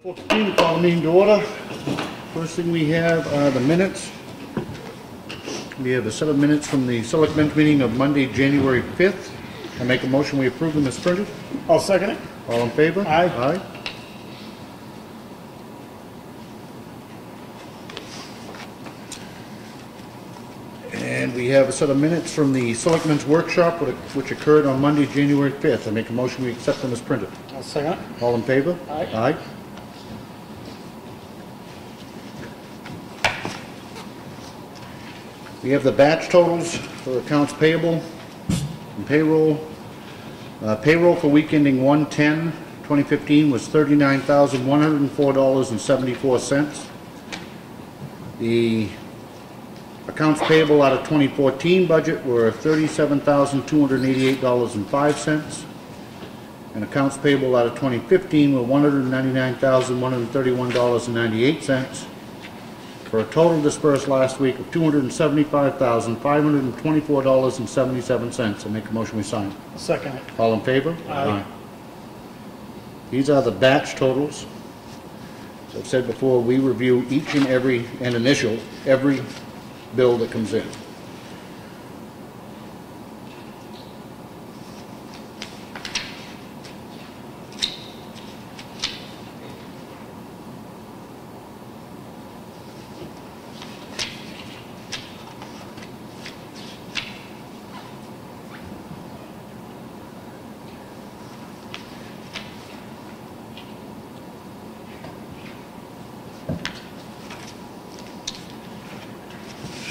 14, call the meeting to order. First thing we have are the minutes. We have a set of minutes from the Selectmen's meeting of Monday, January 5th. I make a motion we approve them as printed. I'll second it. All in favor? Aye. Aye. And we have a set of minutes from the Selectmen's workshop which occurred on Monday, January 5th. I make a motion we accept them as printed. I'll second it. All in favor? Aye. Aye. We have the batch totals for accounts payable and payroll. Payroll for week ending 1/10/2015 was $39,104.74. The accounts payable out of 2014 budget were $37,288.05. And accounts payable out of 2015 were $199,131.98. For a total dispersed last week of $275,524.77. I make a motion we sign. Second it. All in favor? Aye. These are the batch totals. As I've said before, we review each and initial every bill that comes in.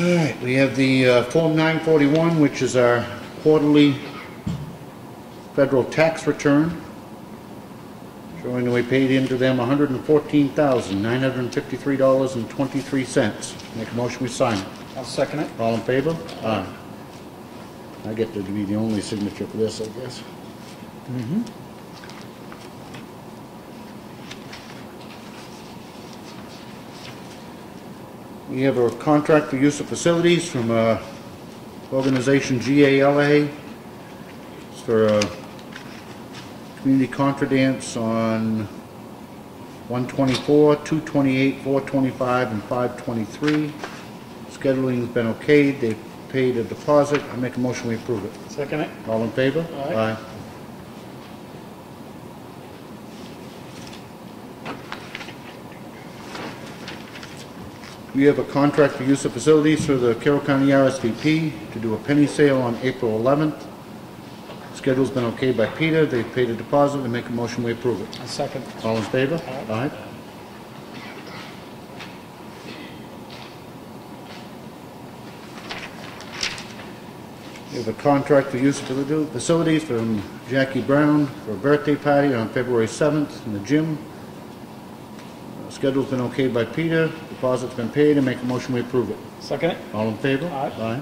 All right, we have the Form 941, which is our quarterly federal tax return, showing that we paid into them $114,953.23. Make a motion we sign it. I'll second it. All in favor? Aye. I get to be the only signature for this, I guess. Mm-hmm. We have a contract for use of facilities from organization GALA. It's for community contra dance on 1/24, 2/28, 4/25, and 5/23. Scheduling's been okayed. They paid a deposit. I make a motion we approve it. Second it. All in favor? Aye. We have a contract for use of facilities for the Carroll County RSVP to do a penny sale on April 11th. Schedule's been okayed by Peter. They've paid a deposit. And make a motion we approve it. I'll second. All in favor? Aye. We have a contract for use of facilities from Jackie Brown for a birthday party on February 7th in the gym. Schedule's been okayed by Peter. Deposit's been paid. And make a motion we approve it. Second it. All in favor? Aye. Aye.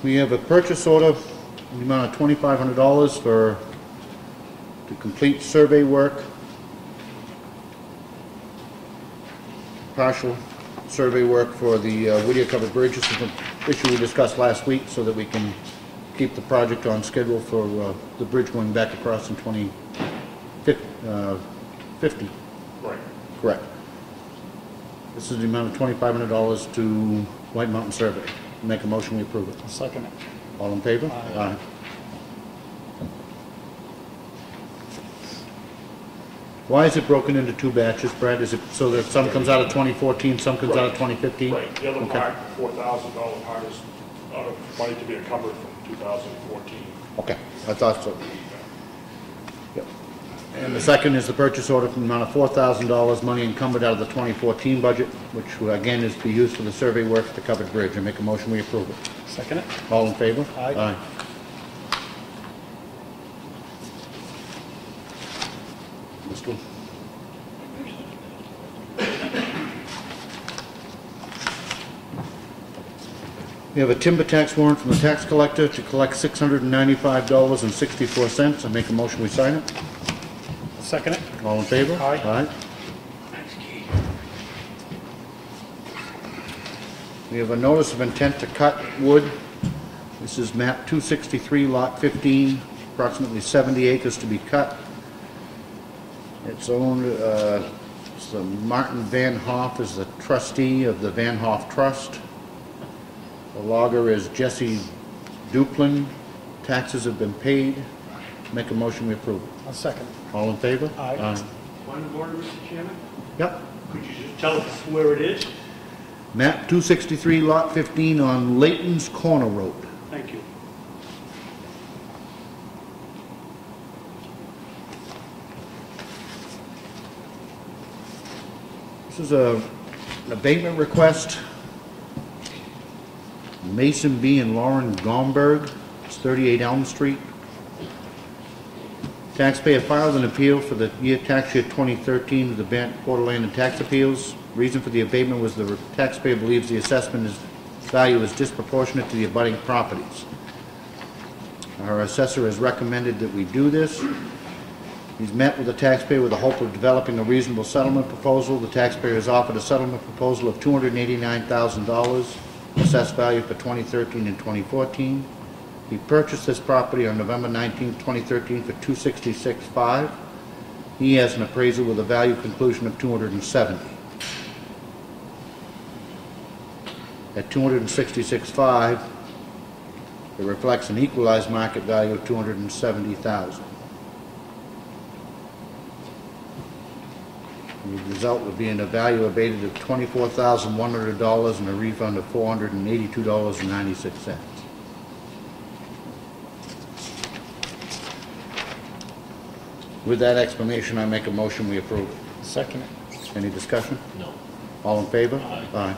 We have a purchase order in the amount of $2,500 to complete survey work, partial survey work for the Whittier Covered Bridge. This is an issue we discussed last week so that we can keep the project on schedule for the bridge going back across in 2050. Right. Correct. This is the amount of $2,500 to White Mountain Survey. Make a motion we approve it. I'll second it. All in favor? Aye. Why is it broken into two batches, Brad? Is it so that some comes out of 2014, some comes out of 2015? Right, the other Okay. part, the $4,000 part is out of money to be encumbered from 2014. Okay, I thought so. Yep. And the second is the purchase order from the amount of $4,000, money encumbered out of the 2014 budget, which again is to be used for the survey work at the covered bridge. I make a motion we approve it. Second it. All in favor? Aye. Aye. Mr. We have a timber tax warrant from the tax collector to collect $695.64. I make a motion we sign it. Second it. All in favor? Aye. Aye. We have a notice of intent to cut wood This is map 263, lot 15, approximately 70 acres to be cut. It's owned, so Martin Van Hoff is the trustee of the Van Hoff Trust. The logger is Jesse Duplin. Taxes have been paid. Make a motion we approve. I'll second. All in favor? Aye. Point of order, Mr. Chairman? Yep. Could you just tell us where it is? Map 263, lot 15 on Layton's Corner Road. Thank you. This is an abatement request. Mason B. and Lauren Gomberg. It's 38 Elm Street. Taxpayer filed an appeal for the tax year 2013 to the Board of Land and Tax Appeals. Reason for the abatement was the taxpayer believes the assessment value is disproportionate to the abutting properties. Our assessor has recommended that we do this. He's met with the taxpayer with the hope of developing a reasonable settlement proposal. The taxpayer has offered a settlement proposal of $289,000, assessed value for 2013 and 2014. He purchased this property on November 19, 2013 for $266,500. He has an appraisal with a value conclusion of $270,000. At $266,500, it reflects an equalized market value of $270,000. The result would be a value abated of $24,100 and a refund of $482.96. With that explanation, I make a motion we approve it. Second. Any discussion? No. All in favor? Aye. Aye.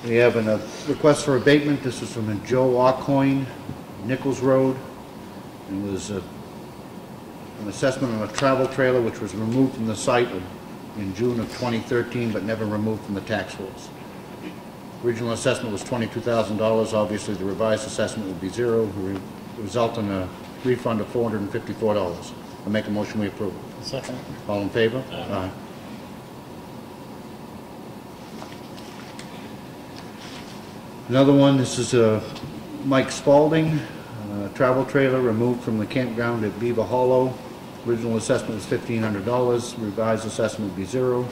We have a request for abatement. This is from Joe Aucoin, Nichols Road. It was an assessment on a travel trailer which was removed from the site in June of 2013 but never removed from the tax rolls. Original assessment was $22,000. Obviously, the revised assessment would be zero, result in a refund of $454. I make a motion we approve. Second. All in favor? Aye. Another one, this is Mike Spalding, travel trailer removed from the campground at Beaver Hollow. Original assessment was $1,500. Revised assessment would be zero.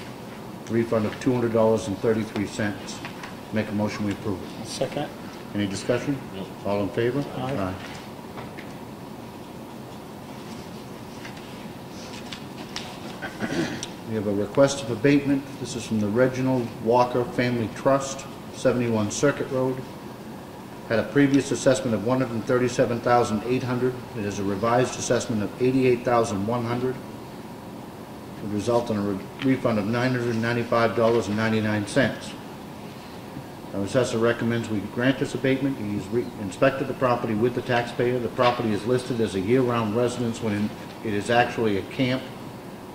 Refund of $200.33. Make a motion we approve it. Second. Any discussion? No. All in favor? Aye. We have a request of abatement. This is from the Reginald Walker Family Trust, 71 Circuit Road. Had a previous assessment of $137,800. It is a revised assessment of $88,100. Would result in a refund of $995.99. Our assessor recommends we grant this abatement. He's inspected the property with the taxpayer. The property is listed as a year-round residence when it is actually a camp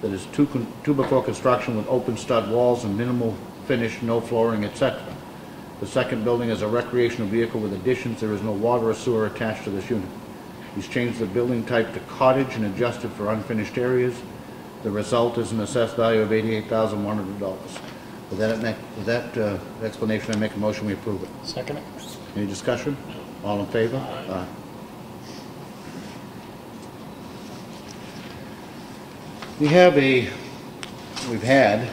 that is two before construction with open stud walls and minimal finish, no flooring, etc. The second building is a recreational vehicle with additions. There is no water or sewer attached to this unit. He's changed the building type to cottage and adjusted for unfinished areas. The result is an assessed value of $88,100. With that explanation, I make a motion we approve it. Second. Any discussion? All in favor? Aye. We've had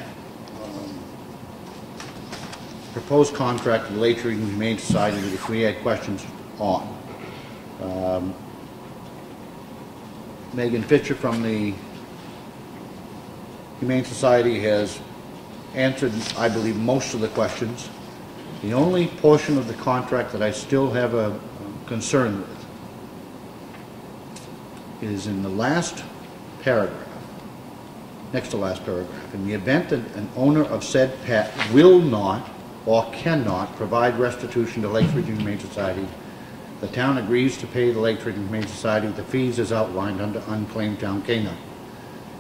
proposed contract with the Lake Region Humane Society which we had questions on. Megan Fisher from the Humane Society has answered, I believe, most of the questions. The only portion of the contract that I still have a concern with is in the last paragraph, next to last paragraph. In the event that an owner of said pet will not or cannot provide restitution to Lake Region Humane Society, the town agrees to pay the Lake Region Humane Society the fees as outlined under unclaimed town canine,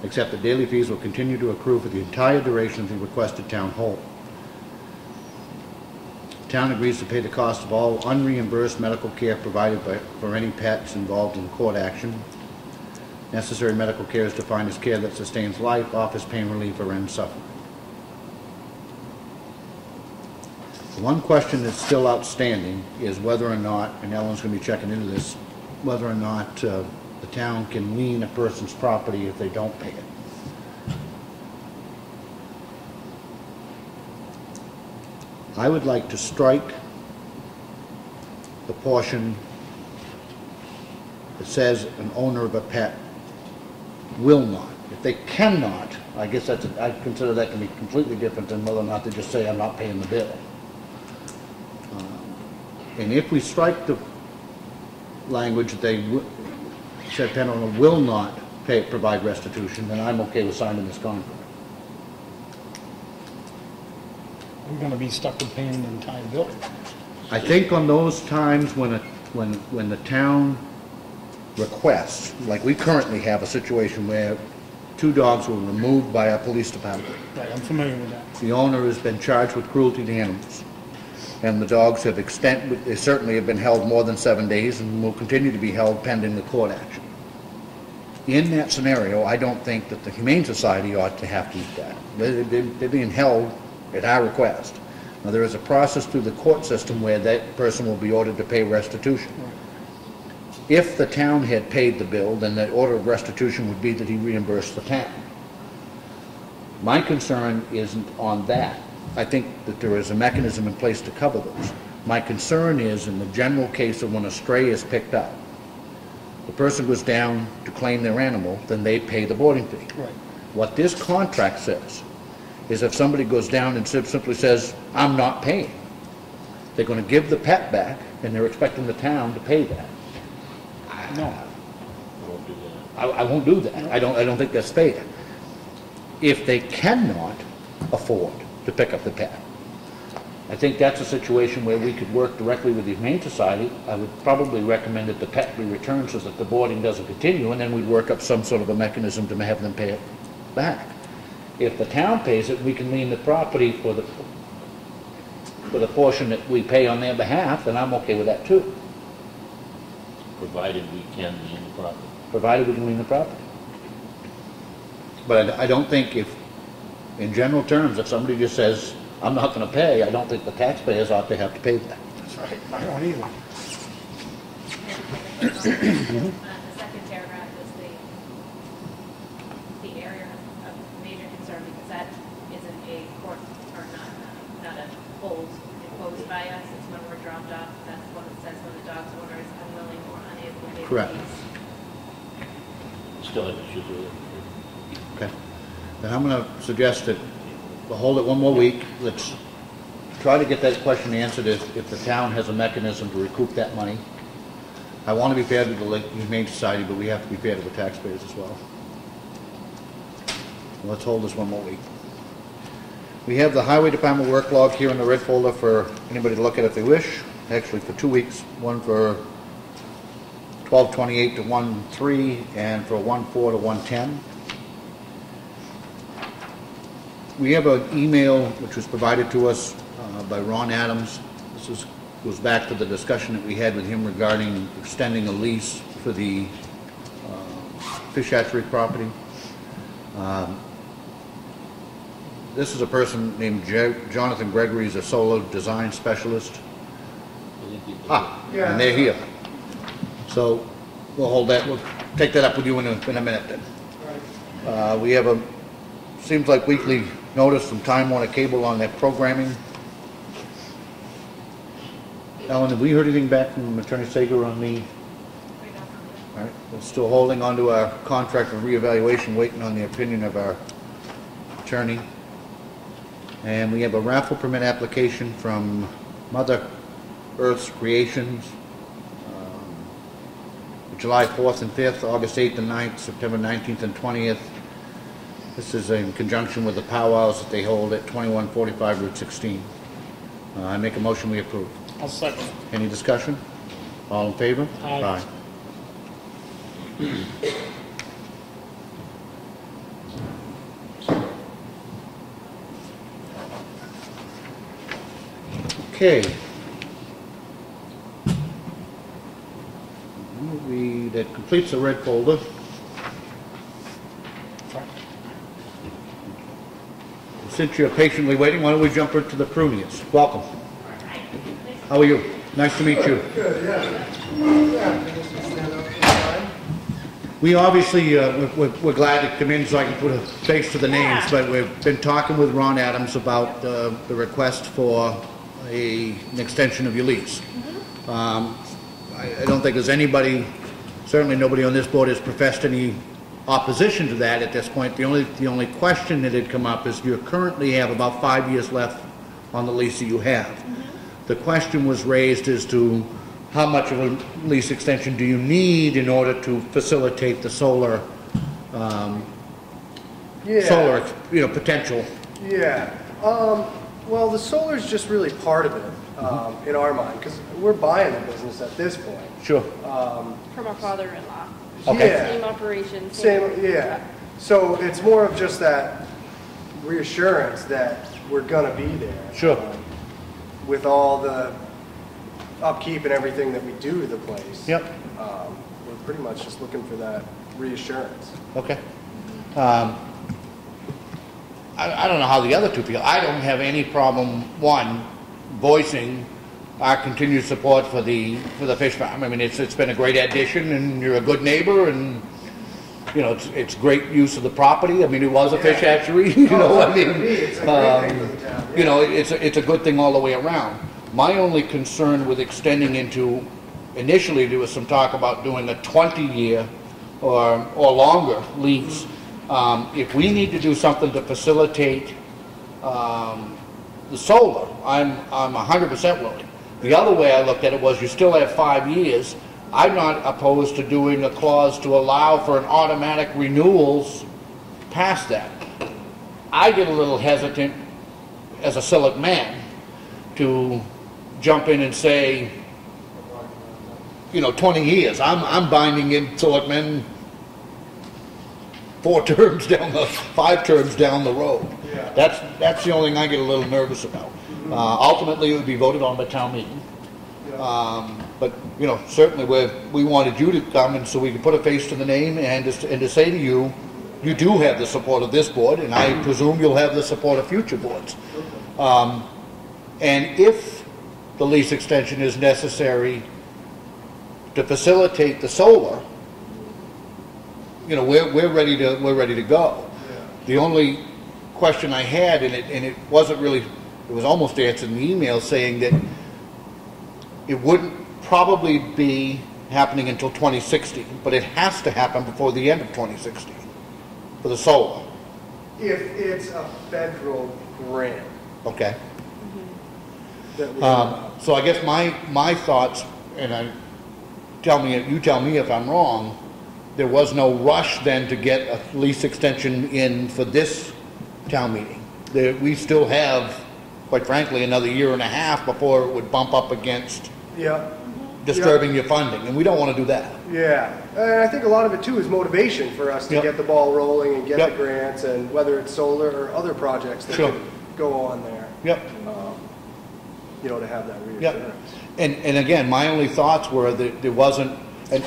except that daily fees will continue to accrue for the entire duration of the requested town hold. The town agrees to pay the cost of all unreimbursed medical care provided for any pets involved in court action. Necessary medical care is defined as care that sustains life, offers pain relief, or ends suffering. The one question that's still outstanding is whether or not, and Ellen's going to be checking into this, whether or not the town can lien a person's property if they don't pay it. I would like to strike the portion that says an owner of a pet will not. If they cannot, I guess that's, I consider that to be completely different than whether or not they just say, I'm not paying the bill. And if we strike the language that they said pet owner will not provide restitution, then I'm okay with signing this contract. We're gonna be stuck with paying the entire bill. I think on those times when the town requests, like we currently have a situation where 2 dogs were removed by our police department. Right, I'm familiar with that. The owner has been charged with cruelty to animals. And the dogs have they certainly have been held more than 7 days and will continue to be held pending the court action. In that scenario, I don't think that the Humane Society ought to have to do that. They're being held at our request. Now, there is a process through the court system where that person will be ordered to pay restitution. Right. If the town had paid the bill, then the order of restitution would be that he reimbursed the town. My concern isn't on that. I think that there is a mechanism in place to cover those. My concern is in the general case of when a stray is picked up, the person goes down to claim their animal, then they pay the boarding fee. Right. What this contract says is if somebody goes down and simply says, I'm not paying, they're going to give the pet back and they're expecting the town to pay that. No. I won't do that. I don't think that's fair. If they cannot afford to pick up the pet, I think that's a situation where we could work directly with the Humane Society. I would probably recommend that the pet be returned so that the boarding doesn't continue, and then we'd work up some sort of a mechanism to have them pay it back. If the town pays it, we can lien the property for the portion that we pay on their behalf, then I'm okay with that too. Provided we can lien the property. Provided we can lien the property. But I don't think if, in general terms, if somebody just says, I'm not going to pay, I don't think the taxpayers ought to have to pay that. That's right. I don't either. The second paragraph is the area of major concern because that isn't a court or not a hold imposed by us. It's when we're dropped off. That's what it says when the dog's owner is unwilling or unable to pay the Correct. fees. Still have issues with it. Okay. Then I'm going to suggest that we'll hold it one more week. Let's try to get that question answered if the town has a mechanism to recoup that money. I want to be fair to the Humane Society, but we have to be fair to the taxpayers as well. Let's hold this one more week. We have the Highway Department work log here in the red folder for anybody to look at if they wish. Actually for 2 weeks, one for 12/28 to 1/3 and for 1/4 to 1/10. We have an email which was provided to us by Ron Adams. This goes back to the discussion that we had with him regarding extending a lease for the fish hatchery property. This is a person named Jonathan Gregory. He's a solar design specialist. And they're here. So we'll hold that. We'll take that up with you in a minute then. We have seems like weekly notice from Time Warner Cable on their programming. Ellen, have we heard anything back from Attorney Sager on the... All right, we're still holding on to our contract of reevaluation, waiting on the opinion of our attorney. And we have a raffle permit application from Mother Earth's Creations, July 4th and 5th, August 8th and 9th, September 19th and 20th. This is in conjunction with the powwows that they hold at 2145 Route 16. I make a motion we approve. I'll second. Any discussion? All in favor? Aye. Okay. That completes the red folder. Since you're patiently waiting, why don't we jump into the prunius? Welcome. How are you? Nice to meet you. Good, yeah. Yeah, can you just stand up for a time? We obviously, we're glad to come in so I can put a face to the names, but we've been talking with Ron Adams about the request for an extension of your lease. I don't think there's anybody, certainly nobody on this board has professed any opposition to that at this point. The only question that had come up is you currently have about 5 years left on the lease that you have. The question was raised as to how much of a lease extension do you need in order to facilitate the solar, solar, potential? Yeah. Well, the solar is just really part of it in our mind, because we're buying the business at this point. Sure. From our father-in-law. Okay. Yeah. Same operation. Same, yeah. So it's more of just that reassurance that we're gonna be there. Sure. With all the upkeep and everything that we do to the place. Yep. We're pretty much just looking for that reassurance. Okay. I don't know how the other two feel. I don't have any problem, one, voicing our continued support for the fish farm. I mean, it's been a great addition, and you're a good neighbor, and you know it's great use of the property. I mean, it was a fish hatchery. You know, I mean, It's a great thing for the town. Yeah. you know, it's a good thing all the way around. My only concern with extending into, initially there was some talk about doing a 20-year or longer lease. If we need to do something to facilitate the solar, I'm 100% willing. The other way I looked at it was you still have 5 years. I'm not opposed to doing a clause to allow for an automatic renewals past that. I get a little hesitant as a selectman to jump in and say, 20 years. I'm binding in selectmen 5 terms down the road. Yeah. That's the only thing I get a little nervous about. Ultimately, it would be voted on by town meeting. But certainly we wanted you to come and so we could put a face to the name and to say to you, you do have the support of this board, and I presume you'll have the support of future boards. And if the lease extension is necessary to facilitate the solar, we're ready to go. Yeah. The only question I had, and it wasn't really, it was almost answered in the email, saying that it wouldn't probably be happening until 2016, but it has to happen before the end of 2016 for the solar. If it's a federal grant Okay. that we So I guess my thoughts, and you tell me if I'm wrong, there was no rush then to get a lease extension in for this town meeting. We still have, quite frankly, another year and a half before it would bump up against yeah. disturbing your funding, and we don't want to do that. Yeah, and I think a lot of it too is motivation for us to Yep. get the ball rolling and get Yep. the grants, and whether it's solar or other projects that Sure. could go on there. Yep. To have that Yep. reassurance. And again, my only thoughts were that there wasn't, and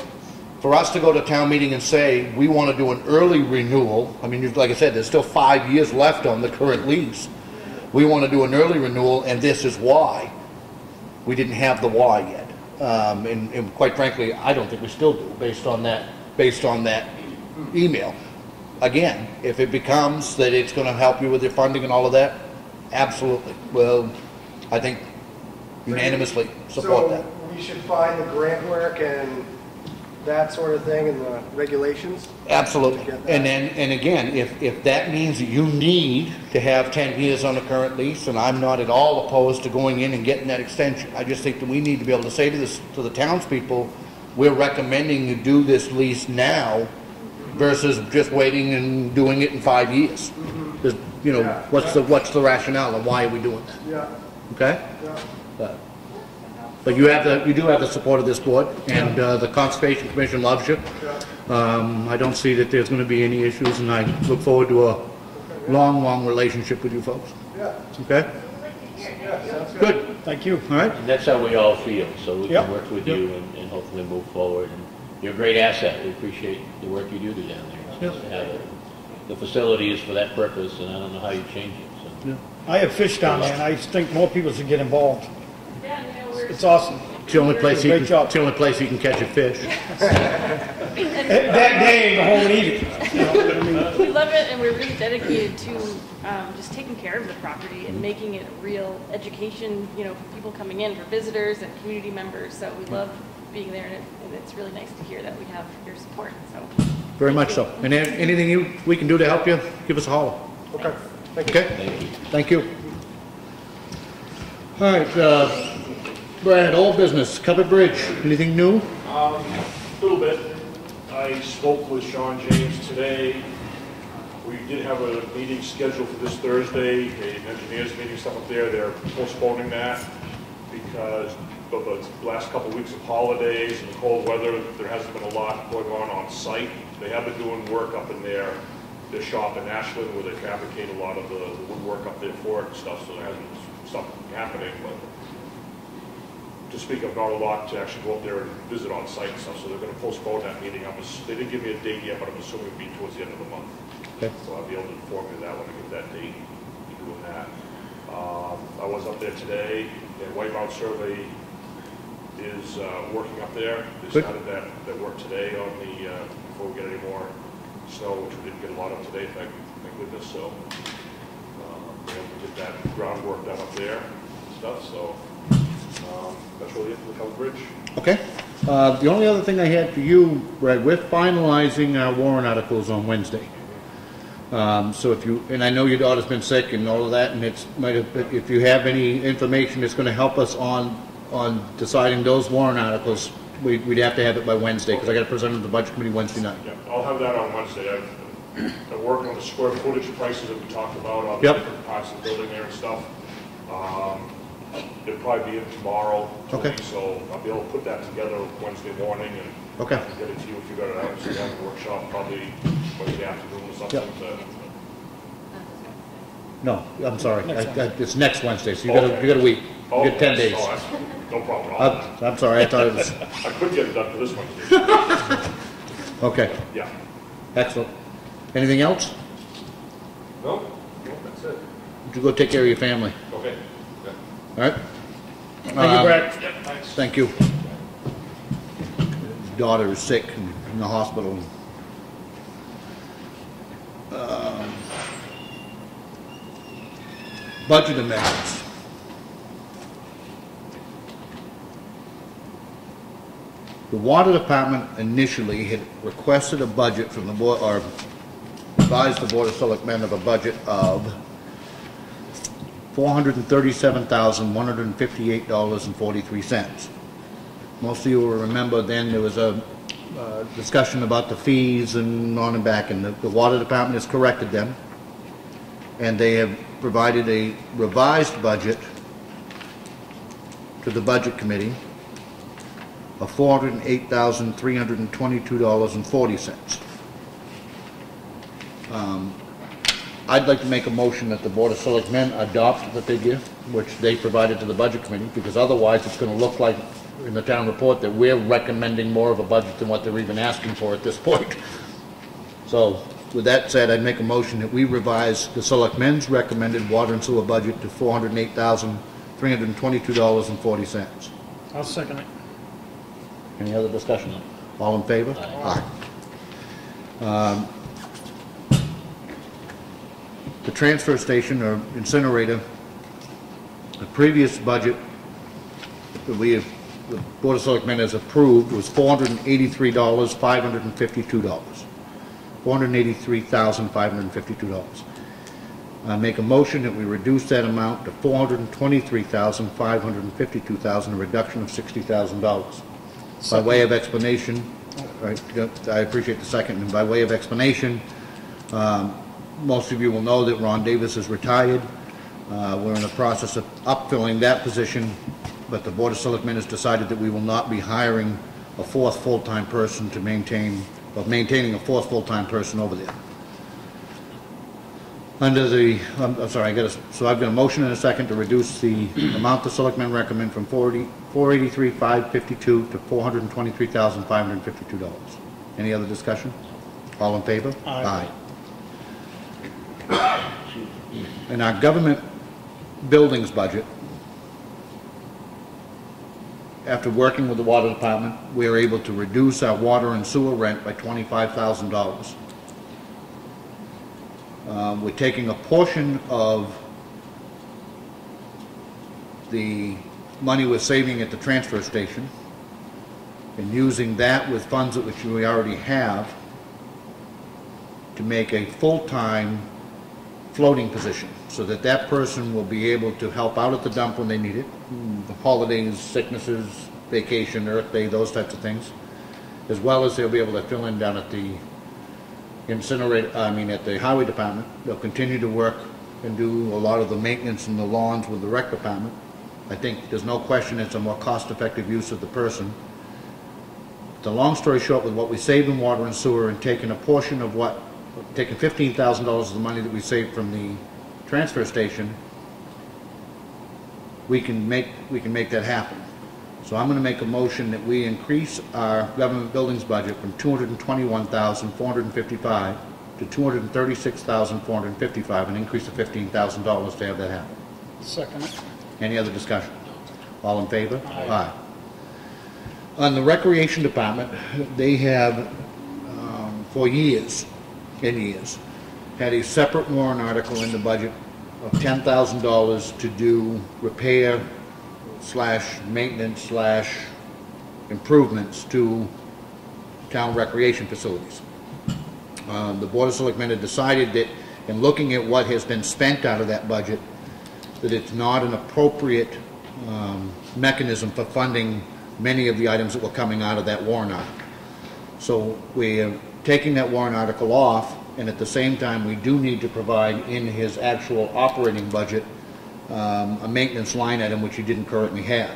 for us to go to town meeting and say, we want to do an early renewal, I mean, like I said, there's still 5 years left on the current lease. We want to do an early renewal, and this is why. We didn't have the why yet. And quite frankly, I don't think we still do, based on that email. Again, if it becomes that it's going to help you with your funding and all of that, absolutely. Well, I think unanimously support that. So we should find the grant work and that sort of thing in the regulations? Absolutely. To get that. And again, if that means that you need to have 10 years on the current lease, and I'm not at all opposed to going in and getting that extension. I just think that we need to be able to say to the townspeople, we're recommending you do this lease now versus just waiting and doing it in 5 years. Because, Yeah. what's the rationale and why are we doing that? Yeah, Okay? yeah. But you do have the support of this board, and the Conservation Commission loves you. I don't see that there's going to be any issues, and I look forward to a long relationship with you folks. Yeah, Okay? yeah, sounds good. Good. Thank you. All right. And that's how we all feel, so we Yep. can work with Yep. you and hopefully move forward. And you're a great asset. We appreciate the work you do down there. Yep. To have it. The facility is for that purpose, and I don't know how you change it, so. Yeah. I have fish down there, and I think more people should get involved. Yeah, It's awesome. It's the only place he Great can, job. it's the only place he can catch a fish. That day, go home and eat it. You know what I mean? We love it, and we're really dedicated to just taking care of the property and making it a real education, you know, for people coming in, for visitors and community members. So we love being there, and it's really nice to hear that we have your support. So Very much so. And anything we can do to help you, give us a holler. Okay, thank you. Okay? Thank you. All right, Brad, old business, covered bridge, anything new? A little bit. I spoke with Sean James today. We did have a meeting scheduled for this Thursday, an engineers meeting, stuff up there. They're postponing that because of the last couple of weeks of holidays and the cold weather. There hasn't been a lot going on site. They have been doing work up in their shop in Ashland where they fabricate a lot of the woodwork up there for it and stuff, so there hasn't been stuff happening, but to speak of, not a lot to actually go up there and visit on site and stuff, so they're going to postpone that meeting. They didn't give me a date yet, but I'm assuming it'll be towards the end of the month. Okay. So I'll be able to inform you of that when I get that date, be doing that. I was up there today, and White Mountain Survey is working up there. They Good. started that work today on the, before we get any more snow, which we didn't get a lot of today, thank goodness, so we're able to get that groundwork done up there and stuff, so that's really it for the covered bridge. Okay. The only other thing I had for you, Brad, we're finalizing our warrant articles on Wednesday. So if you, and I know your daughter's been sick and all of that, and if you have any information that's going to help us on deciding those warrant articles, we'd have to have it by Wednesday, because I got to present it to the budget committee Wednesday night. Yeah, I'll have that on Wednesday. I'm working on the square footage prices that we talked about on the Yep. different parts of the building there and stuff. It'll probably be in tomorrow, Okay. so I'll be able to put that together Wednesday morning and Okay. get it to you if you got it out. So you have a workshop probably Wednesday afternoon or something. Yep. No, I'm sorry. Next It's next Wednesday, so Okay. you got a week. You got 10 days. Oh, that's no problem at all. I'm sorry, I thought it was, I could get it done for this Wednesday. okay, Yeah. excellent. Anything else? No, that's it. You go take care of your family, Okay. all right? Thank you, Brad. Yep, thanks. Thank you. His daughter is sick and in the hospital. Budget amendments. The water department initially had requested a budget from the board, or advised the Board of Selectmen of a budget of $437,158.43. Most of you will remember then there was a discussion about the fees and on and back, and the water department has corrected them, and they have provided a revised budget to the budget committee of $408,322.40. I'd like to make a motion that the Board of Selectmen adopt the figure which they provided to the budget committee, because otherwise it's going to look like in the town report that we're recommending more of a budget than what they're even asking for at this point. So with that said, I'd make a motion that we revise the Selectmen's recommended water and sewer budget to $408,322.40. I'll second it. Any other discussion? All in favor? Aye. The transfer station or incinerator, the previous budget that the Board of Selectmen has approved was $483,552. $483,552. I make a motion that we reduce that amount to $423,552, a reduction of $60,000. By way of explanation, right, I appreciate the second, and by way of explanation, most of you will know that Ron Davis is retired. We're in the process of upfilling that position, but the Board of Selectmen has decided that we will not be hiring a fourth full-time person to maintaining a fourth full-time person over there. Under the, I'm sorry, so I've got a motion and a second to reduce the amount the Selectmen recommend from $483,552 to $423,552. Any other discussion? All in favor? Aye. In our government buildings budget, after working with the water department, we are able to reduce our water and sewer rent by $25,000. We're taking a portion of the money we're saving at the transfer station and using that with funds which we already have to make a full-time floating position, so that that person will be able to help out at the dump when they need it, the holidays, sicknesses, vacation, Earth Day, those types of things, as well as they'll be able to fill in down at the at the highway department. They'll continue to work and do a lot of the maintenance in the lawns with the rec department. I think there's no question it's a more cost-effective use of the person. The long story short, with what we save in water and sewer and taking a portion of what, taking $15,000 of the money that we saved from the transfer station, we can make that happen. So I'm going to make a motion that we increase our government buildings budget from $221,455 to $236,455, an increase of $15,000 to have that happen. Second. Any other discussion? All in favor? Aye. On the recreation department, they have, for years and years, had a separate warrant article in the budget of $10,000 to do repair / maintenance / improvements to town recreation facilities. The Board of Selectmen had decided that in looking at what has been spent out of that budget, that it's not an appropriate mechanism for funding many of the items that were coming out of that warrant article. So we're taking that warrant article off, and at the same time we do need to provide in his actual operating budget a maintenance line item which he didn't currently have.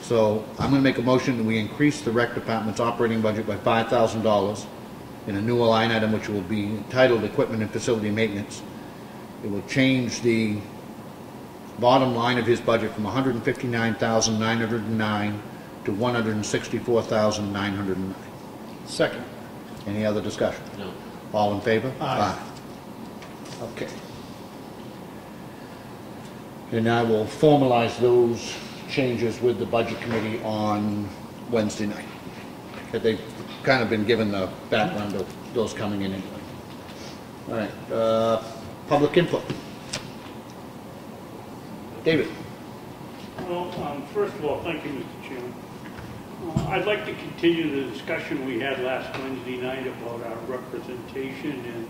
So I'm going to make a motion that we increase the rec department's operating budget by $5,000 in a new line item which will be entitled Equipment and Facility Maintenance. It will change the bottom line of his budget from $159,909 to $164,909. Second. Any other discussion? No. All in favor? Aye. Okay. And I will formalize those changes with the budget committee on Wednesday night. They've kind of been given the background of those coming in anyway. All right. Public input. David. Well, first of all, thank you, Mr. Chairman. I'd like to continue the discussion we had last Wednesday night about our representation in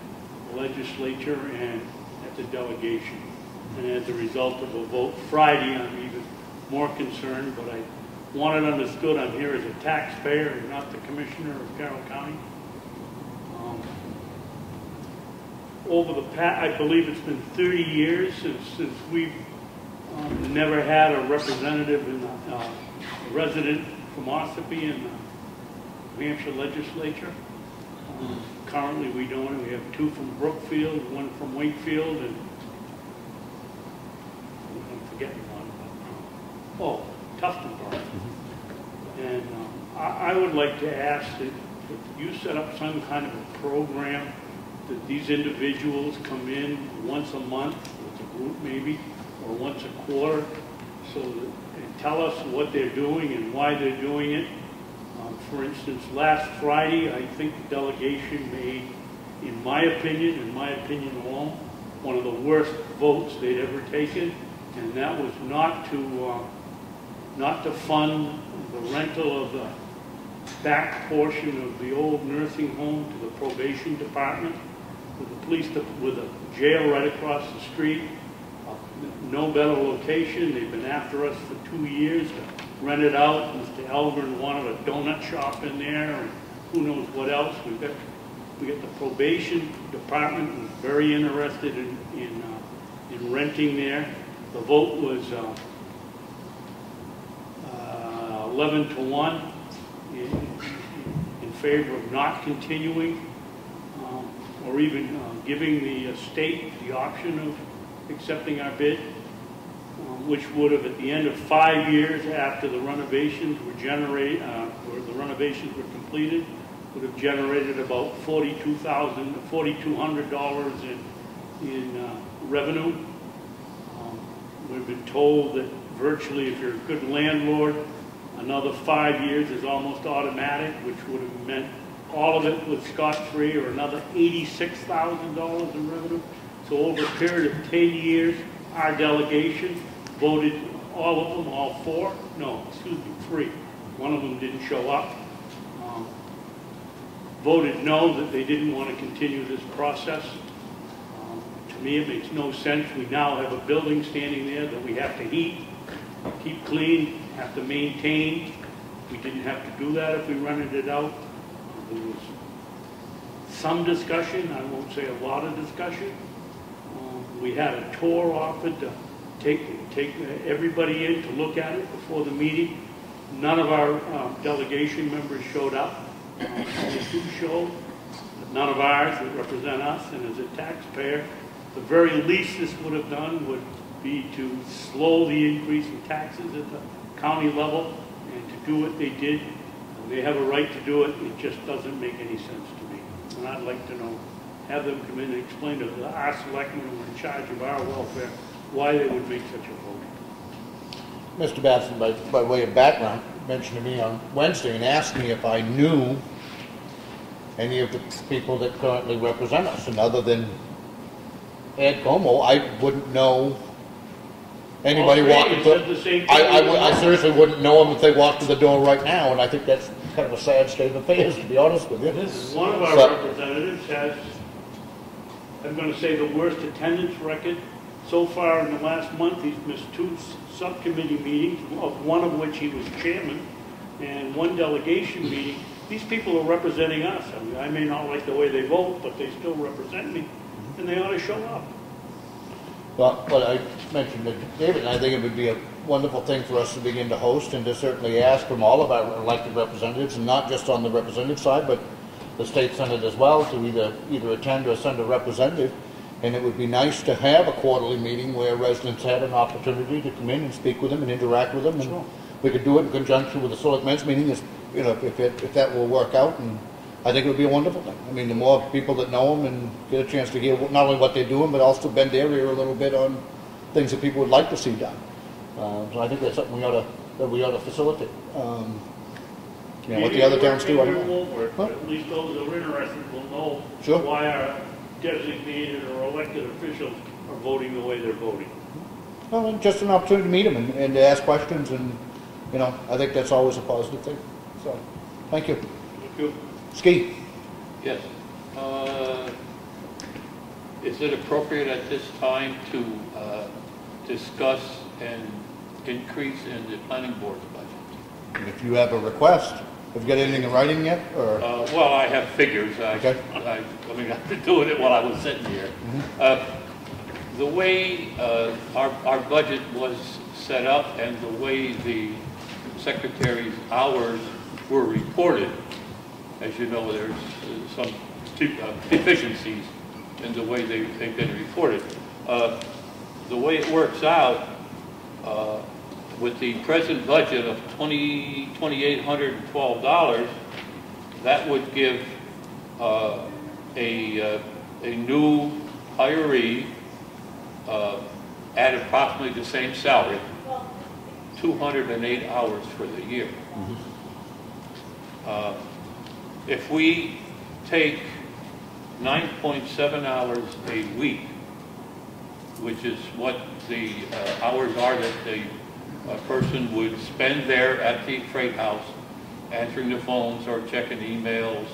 the legislature and at the delegation. And as a result of a vote Friday, I'm even more concerned, but I want it understood I'm here as a taxpayer and not the commissioner of Carroll County. I believe it's been 30 years since we've never had a representative in a resident from Ossipee in the New Hampshire legislature. Currently we don't. We have 2 from Brookfield, 1 from Wakefield, and I'm forgetting one. Tuftonburg. And I would like to ask that you set up some kind of a program that these individuals come in once a month, with a group maybe, or once a quarter, so that, and tell us what they're doing and why they're doing it. For instance, last Friday, I think the delegation made, in my opinion alone, one of the worst votes they'd ever taken, and that was not to fund the rental of the back portion of the old nursing home to the probation department, with the with a jail right across the street. No better location. They've been after us for 2 years to rent it out. Mr. Elgren wanted a donut shop in there, and who knows what else. We got the probation department was very interested in renting there. The vote was 11-1 in favor of not continuing, or even giving the state the option of accepting our bid, which would have, at the end of 5 years after the renovations were completed, would have generated about $4,200 in revenue. We've been told that virtually, if you're a good landlord, Another 5 years is almost automatic, which would have meant all of it was scot-free, or another $86,000 in revenue. So over a period of 10 years, our delegation voted all of them, all four, no, excuse me, three. One of them didn't show up. Voted no, that they didn't want to continue this process. To me, it makes no sense. We now have a building standing there that we have to heat, keep clean, have to maintain. We didn't have to do that if we rented it out. There was some discussion, I won't say a lot of discussion. We had a tour offered to take everybody in to look at it before the meeting. None of our delegation members showed up. Only two showed, but none of ours that represent us, and as a taxpayer, the very least this would have done would be to slow the increase in taxes at the county level, and to do what they did. They have a right to do it. It just doesn't make any sense to me. And I'd like to know, have them come in and explain to our selectmen who are in charge of our welfare why they would make such a vote. Mr. Batson, by way of background, mentioned to me on Wednesday and asked me if I knew any of the people that currently represent us. And other than Ed Comeau, I wouldn't know anybody walking through. I seriously wouldn't know them if they walked through the door right now, and I think that's kind of a sad state of affairs, to be honest with you. One of our representatives has, I'm going to say, the worst attendance record. So far in the last month, he's missed 2 subcommittee meetings, of one of which he was chairman, and 1 delegation meeting. These people are representing us. I mean, I may not like the way they vote, but they still represent me, and they ought to show up. Well, what I mentioned to David, and I think it would be a wonderful thing for us to begin to host and to certainly ask from all of our elected representatives, and not just on the representative side, but the state senate as well, to either attend or send a representative. And it would be nice to have a quarterly meeting where residents had an opportunity to come in and speak with them and interact with them. And sure, we could do it in conjunction with the selectmen's meeting, if that will work out. And I think it would be a wonderful thing. I mean, the more people that know them and get a chance to hear not only what they're doing, but also bend their ear a little bit on things that people would like to see done. So I think that's something we ought to facilitate. What the other towns do, I don't know. But at least those that are interested will know why our designated or elected officials are voting the way they're voting. Well, and just an opportunity to meet them and to ask questions, and I think that's always a positive thing. So, thank you. Thank you. Ski. Yes. Is it appropriate at this time to discuss an increase in the planning board's budget? And if you have a request, have you got anything in writing yet? Or? Well, I have figures. Okay. I mean, I've been doing it while I was sitting here. Mm-hmm. The way our budget was set up and the way the secretary's hours were reported, as you know, there's some deficiencies in the way they've been reported. The way it works out, with the present budget of $2,812, that would give a new hiree at approximately the same salary, 208 hours for the year. Mm-hmm. If we take 9.7 hours a week, which is what the hours are that the person would spend there at the freight house, answering the phones or checking emails,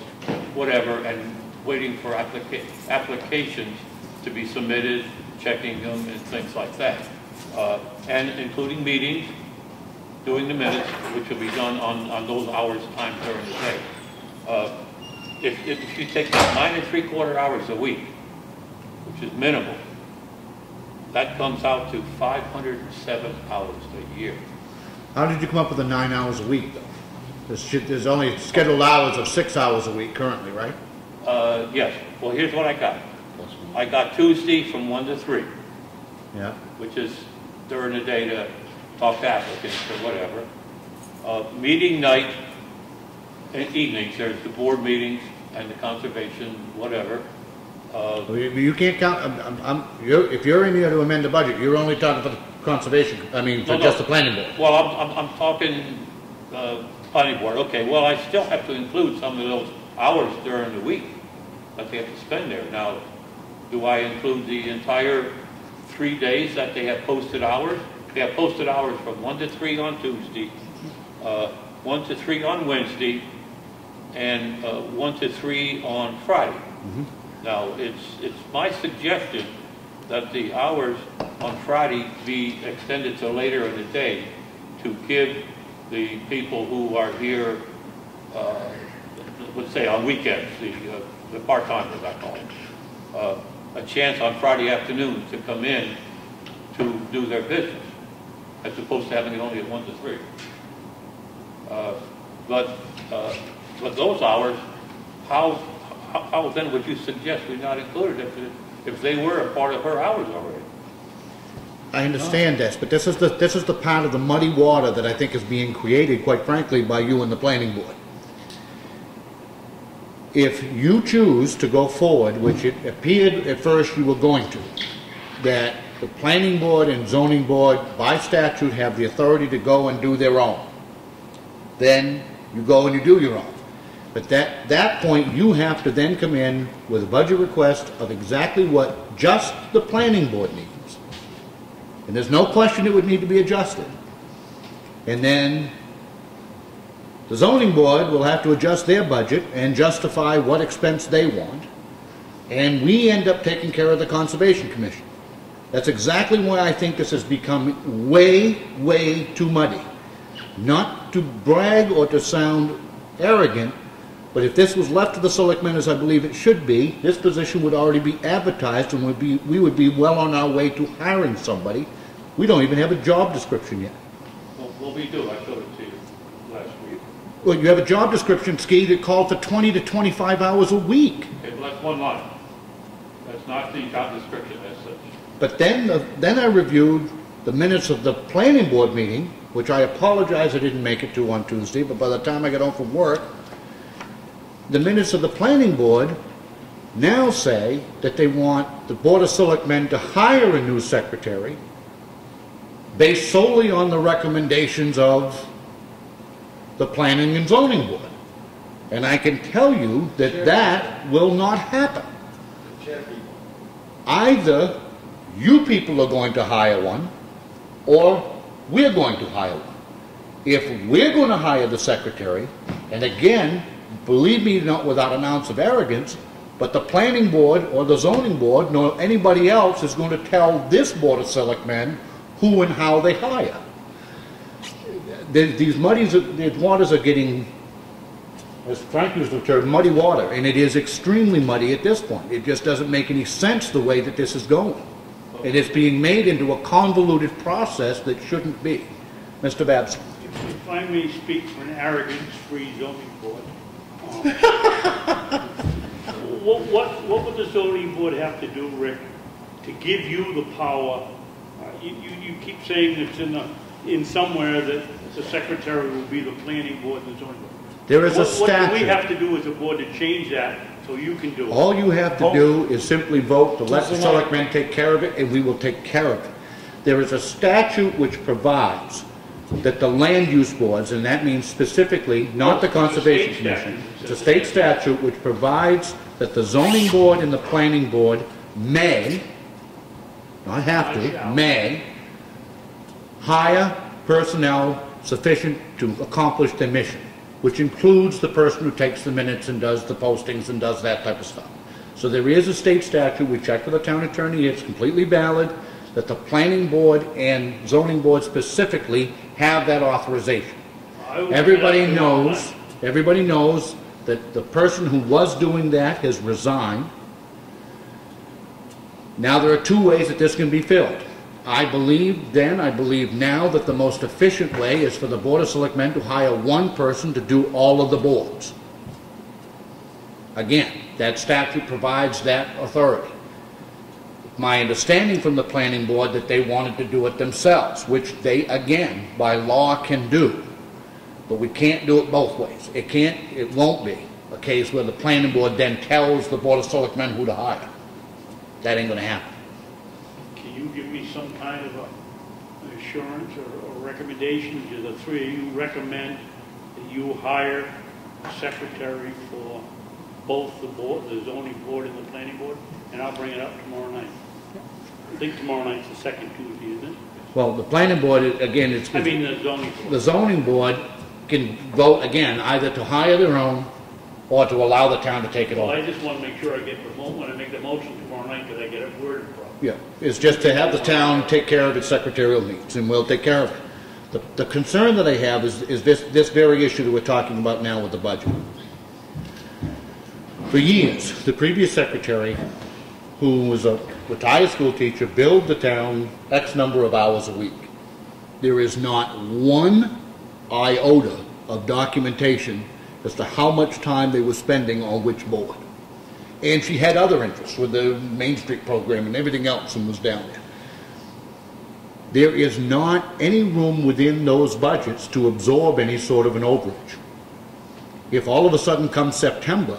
whatever, and waiting for applications to be submitted, checking them, and things like that. And including meetings, doing the minutes, which will be done on those hours time during the day. If you take that 9 3/4 hours a week, which is minimal, that comes out to 507 hours a year. How did you come up with the 9 hours a week, though? There's only scheduled hours of 6 hours a week currently, right? Yes. Well, here's what I got. I got Tuesday from 1 to 3. Yeah. Which is during the day to talk to applicants or whatever. Meeting night and evenings, there's the board meetings and the conservation, whatever. You can't count. If you're in here to amend the budget, you're only talking for the conservation. I mean, for just the planning board. Well, I'm talking Planning board, okay, well, I still have to include some of those hours during the week that they have to spend there. Now, do I include the entire 3 days that they have posted hours? They have posted hours from 1 to 3 on Tuesday, 1 to 3 on Wednesday, and 1 to 3 on Friday. Now, it's my suggestion that the hours on Friday be extended to later in the day to give the people who are here, let's say on weekends, the part-timers, I call them, a chance on Friday afternoon to come in to do their business, as opposed to having it only at 1 to 3. But those hours, how then would you suggest we not include it if they were a part of her hours already? I understand this, but this is the part of the muddy water that I think is being created, quite frankly, by you and the planning board. If you choose to go forward, which it appeared at first you were going to, that the planning board and zoning board by statute have the authority to go and do their own, then you go and you do your own. But that point, you have to then come in with a budget request of exactly what just the planning board needs. And there's no question it would need to be adjusted. And then the zoning board will have to adjust their budget and justify what expense they want. And we end up taking care of the Conservation Commission. That's exactly why I think this has become way, way too muddy. Not to brag or to sound arrogant, but if this was left to the selectmen, as I believe it should be, this position would already be advertised and we would be well on our way to hiring somebody. We don't even have a job description yet. Well, we do. I showed it to you last week. Well, you have a job description, Ski, that called for 20 to 25 hours a week. Okay, well, that's one line. That's not the job description as such. But then I reviewed the minutes of the planning board meeting, which I apologize I didn't make it to on Tuesday, but by the time I got home from work, the minutes of the planning board now say that they want the Board of Selectmen to hire a new secretary based solely on the recommendations of the Planning and Zoning Board. And I can tell you that that will not happen. Either you people are going to hire one, or we're going to hire one. If we're going to hire the secretary, and again, believe me, not without an ounce of arrogance, but the planning board or the zoning board nor anybody else is going to tell this Board of Selectmen who and how they hire. These waters are getting, as Frank used the term, muddy water, and it is extremely muddy at this point. It just doesn't make any sense the way that this is going. It is being made into a convoluted process that shouldn't be. Mr. Babson. If I may speak for an arrogance-free zoning board, what would the zoning board have to do, Rick, to give you the power? You keep saying it's in somewhere that the secretary will be the planning board and the zoning board. There is a statute. What do we have to do as a board to change that so you can do it? All you have to do is simply vote to let the selectmen take care of it, and we will take care of it. There is a statute which provides that the land use boards, and that means specifically not the Conservation Commission, it's a state statute which provides that the zoning board and the planning board may, not have to, may hire personnel sufficient to accomplish their mission, which includes the person who takes the minutes and does the postings and does that type of stuff. So there is a state statute, we checked with the town attorney, it's completely valid, that the planning board and zoning board specifically have that authorization. Everybody knows that the person who was doing that has resigned. Now there are two ways that this can be filled. I believe now that the most efficient way is for the Board of Selectmen to hire one person to do all of the boards. Again, that statute provides that authority. My understanding from the planning board that they wanted to do it themselves, which they, again, by law can do. But we can't do it both ways. It won't be a case where the planning board then tells the Board of Selectmen who to hire. That ain't gonna happen. Can you give me some kind of an assurance or recommendation? Do the three of you recommend you hire a secretary for both the board, the zoning board and the planning board, and I'll bring it up tomorrow night. I think tomorrow night's the second Tuesday, isn't it? Well, the planning board, again, it's... I mean, the zoning board. The zoning board can vote, again, either to hire their own or to allow the town to take it Well, over. I just want to make sure I get the, when I make the motion tomorrow night, that I get it worded properly. Yeah, it's just to have the town take care of its secretarial needs, and we'll take care of it. The concern that I have is this very issue that we're talking about now with the budget. For years, the previous secretary, who was a retired school teacher, billed the town X number of hours a week. There is not one iota of documentation as to how much time they were spending on which board. And she had other interests with the Main Street program and everything else, and was down there. There is not any room within those budgets to absorb any sort of an overage. If all of a sudden come September,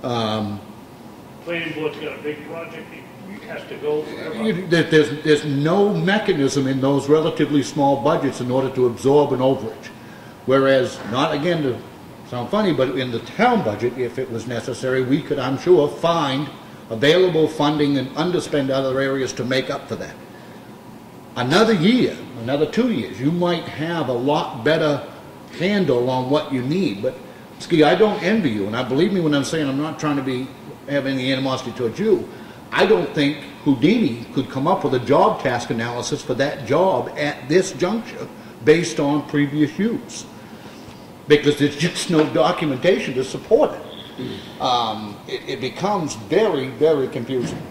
Planning board's got a big project, it has to go forever. there's no mechanism in those relatively small budgets in order to absorb an overage. Whereas, not again to sound funny, but in the town budget, if it was necessary, we could, I'm sure, find available funding and underspend other areas to make up for that. Another year, another 2 years, you might have a lot better handle on what you need. But, Ski, I don't envy you, and I believe me when I'm saying I'm not trying to have any animosity towards you. I don't think Houdini could come up with a job task analysis for that job at this juncture based on previous use, because there's just no documentation to support it. It becomes very, very confusing.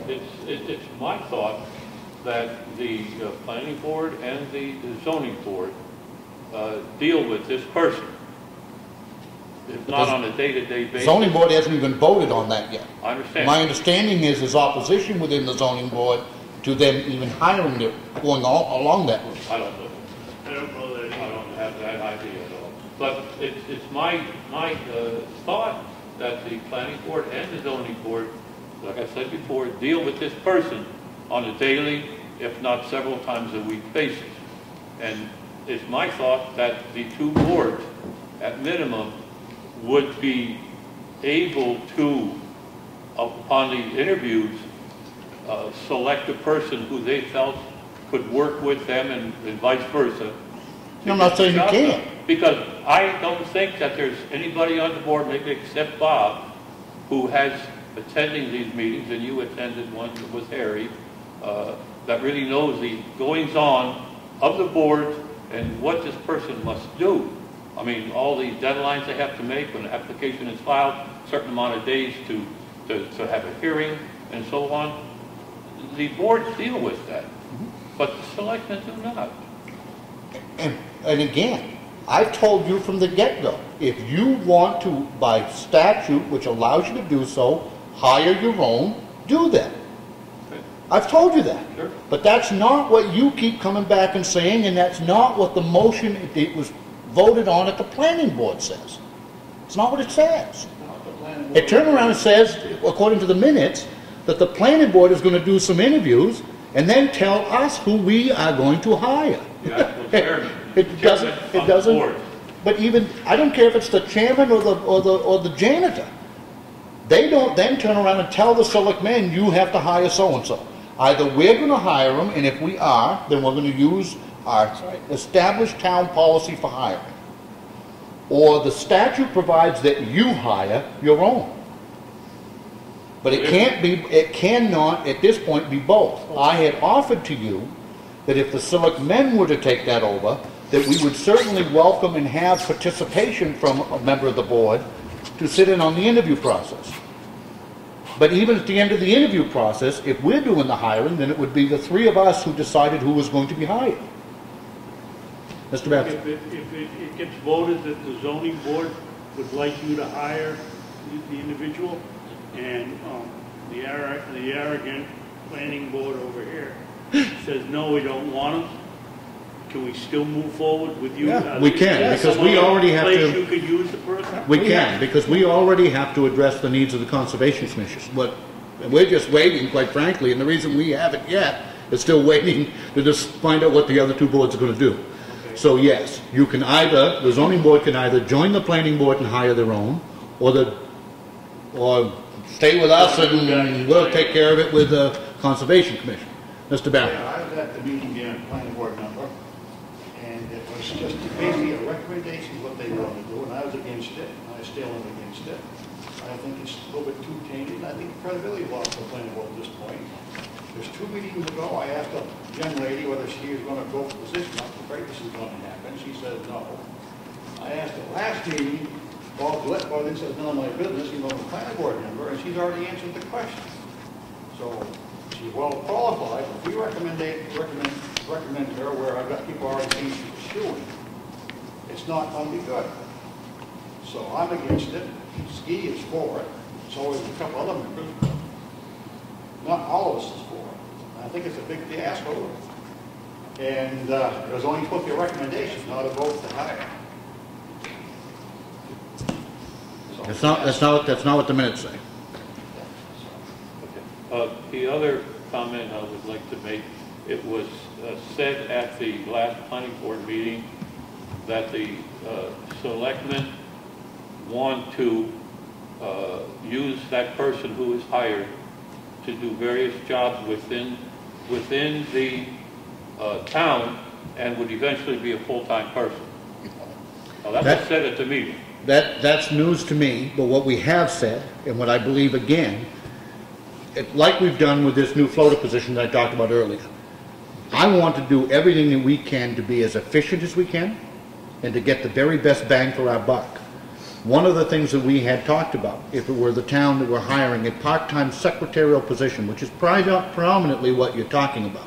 It's my thought that the planning board and the zoning board deal with this person. If not on a day-to-day basis. Zoning board hasn't even voted on that yet. I understand. My understanding is there's opposition within the zoning board to them even hiring them, going along that route. I don't know. I don't know that. I don't have that idea at all. But it's my thought that the planning board and the zoning board, like I said before, deal with this person on a daily, if not several times a week basis. And it's my thought that the two boards, at minimum, would be able to, upon the interviews, select a person who they felt could work with them and vice versa. I'm not saying you can't. Because I don't think that there's anybody on the board, maybe except Bob, who has attending these meetings, and you attended one with Harry, that really knows the goings-on of the board and what this person must do. I mean, all the deadlines they have to make when an application is filed, a certain amount of days to have a hearing, and so on. The boards deal with that, but the selectmen do not. And again, I've told you from the get-go, if you want to, by statute, which allows you to do so, hire your own, do that. Okay. I've told you that. Sure. But that's not what you keep coming back and saying, and that's not what the motion it was voted on at the planning board says. It's not what it says. It turned around and says, according to the minutes, that the planning board is going to do some interviews and then tell us who we are going to hire. It doesn't, but even, I don't care if it's the chairman or the janitor. They don't then turn around and tell the selectmen, you have to hire so-and-so. Either we're going to hire them, and if we are, then we're going to use our established town policy for hiring. Or the statute provides that you hire your own. But it cannot at this point be both. I had offered to you that if the selectmen were to take that over, that we would certainly welcome and have participation from a member of the board to sit in on the interview process. But even at the end of the interview process, if we're doing the hiring, then it would be the three of us who decided who was going to be hired. Mr. Babson. If it gets voted that the zoning board would like you to hire the individual, and the arrogant planning board over here says, no, we don't want them, can we still move forward with you? Yeah, we can, because we already have place to... you could use the person? We can, because we already have to address the needs of the Conservation Commission. But we're just waiting, quite frankly, and the reason we haven't yet is still waiting to just find out what the other two boards are going to do. Okay. So yes, you can either, the zoning board can either join the planning board and hire their own, or stay with us and we'll take care of it with the Conservation Commission. Mr. Barry. Yeah, I was at the meeting there, planning board member, and it was just basically a recommendation of what they wanted to do, and I was against it, and I still am against it. I think it's a little bit too tainted, and I think credibility lost the planning board at this point. There's 2 meetings ago, I asked a young lady whether she was going to go for position, I'm afraid this is going to happen. She said no. I asked the last meeting, Bob then says none of my business, you know, the planning board member, and she's already answered the question. So she's well qualified. If we recommend her where I've got people already saying she's pursuing, it's not going to be good. So I'm against it. Ski is for it. So is a couple other members. Not all of us is for it. I think it's a big fiasco. And it was only supposed to be a recommendation, not a vote to hire. So That's not what the minutes say. The other comment I would like to make, it was said at the last planning board meeting that the selectmen want to use that person who is hired to do various jobs within the town and would eventually be a full-time person. Now, that was said at the meeting. That's news to me, but what we have said, and what I believe again, like we've done with this new floater position that I talked about earlier, I want to do everything that we can to be as efficient as we can and to get the very best bang for our buck. One of the things that we had talked about, if it were the town that were hiring a part-time secretarial position, which is predominantly what you're talking about.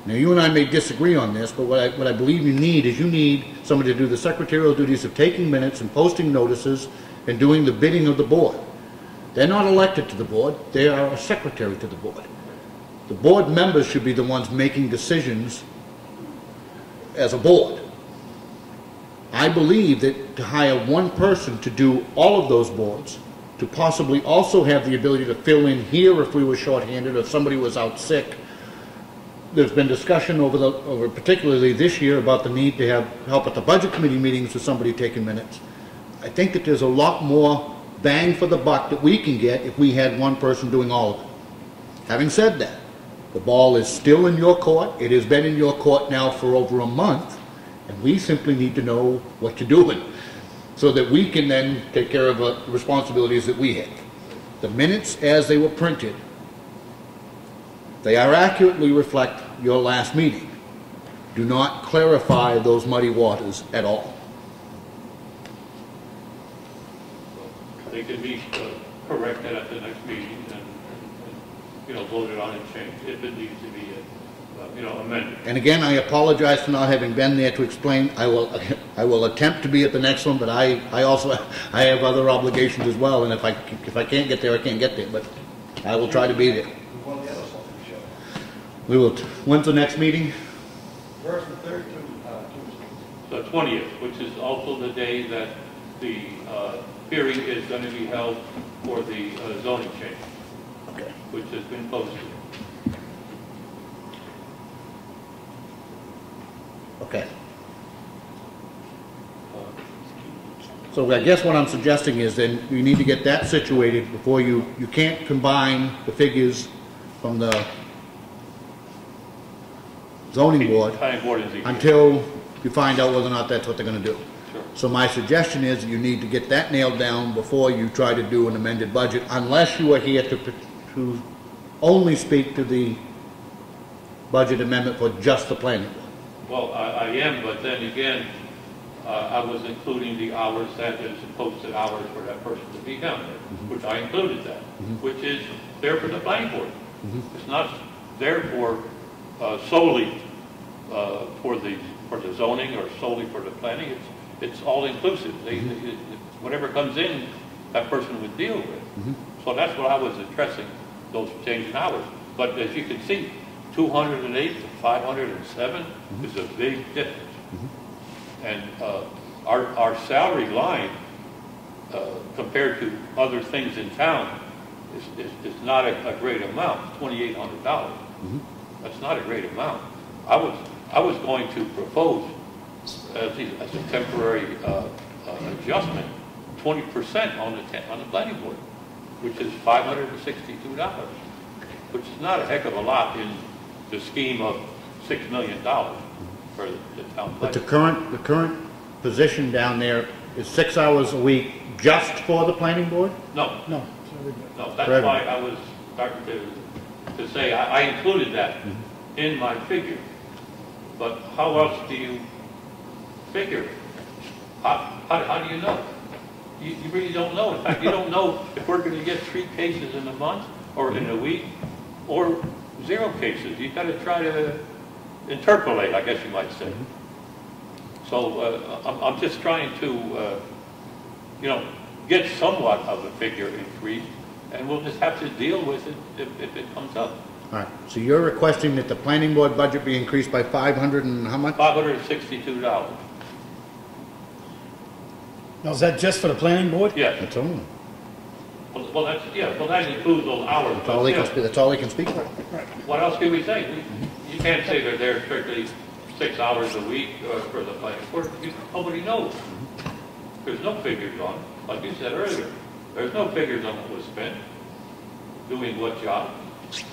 Now, you and I may disagree on this, but what I believe you need somebody to do the secretarial duties of taking minutes and posting notices and doing the bidding of the board. They're not elected to the board, they are a secretary to the board. The board members should be the ones making decisions as a board. I believe that to hire one person to do all of those boards, to possibly also have the ability to fill in here if we were shorthanded or if somebody was out sick. There's been discussion over particularly this year about the need to have help at the budget committee meetings with somebody taking minutes. I think that there's a lot more bang for the buck that we can get if we had one person doing all of it. Having said that, the ball is still in your court. It has been in your court now for over a month, and we simply need to know what you're doing so that we can then take care of the responsibilities that we have. The minutes as they were printed, they are accurately reflect your last meeting. Do not clarify those muddy waters at all. They can be corrected at the next meeting and voted on and changed if it needs to be amended. And again, I apologize for not having been there to explain. I will attempt to be at the next one, but I have other obligations as well, and if I can't get there, I can't get there, but I will try to be there. We will. When's the next meeting? First and third Tuesday. The 20th, which is also the day that the hearing is going to be held for the zoning change, Okay. which has been posted. Okay. So I guess what I'm suggesting is then you need to get that situated before you can't combine the figures from the zoning board until you find out whether or not that's what they're going to do. Sure. So my suggestion is you need to get that nailed down before you try to do an amended budget, unless you are here to only speak to the budget amendment for just the planning board. Well, I am, but then again, I was including the hours that is posted hours for that person to be down there, which I included that, which is there for the planning board. It's not there for solely for the zoning or solely for the planning. It's all inclusive. Whatever comes in, that person would deal with. So that's what I was addressing, those change in hours. But as you can see, 208 to 507 is a big difference. And our salary line, compared to other things in town, is not a great amount. $2,800. That's not a great amount. I was going to propose as a temporary adjustment, 20% on the planning board, which is $562, which is not a heck of a lot in the scheme of $6 million for the town But budget. the current position down there is 6 hours a week just for the planning board? No, No, it's everybody. no, that's For why I was starting to say, I included that in my figure. But how else do you figure it? How do you know? You really don't know. In fact, you don't know if we're going to get 3 cases in a month, or in a week, or 0 cases. You've got to try to interpolate, I guess you might say. So I'm just trying to, get somewhat of a figure increase, and we'll just have to deal with it if it comes up. All right, so you're requesting that the planning board budget be increased by 500 and how much? $562. Now, is that just for the planning board? Yes. That's all. Well, that includes those hours. That's all they can, that's all they can speak for. What else can we say? You can't say that they're strictly 6 hours a week for the planning board. Nobody knows. There's no figures on it. Like you said earlier, there's no figures on what was spent, doing what job.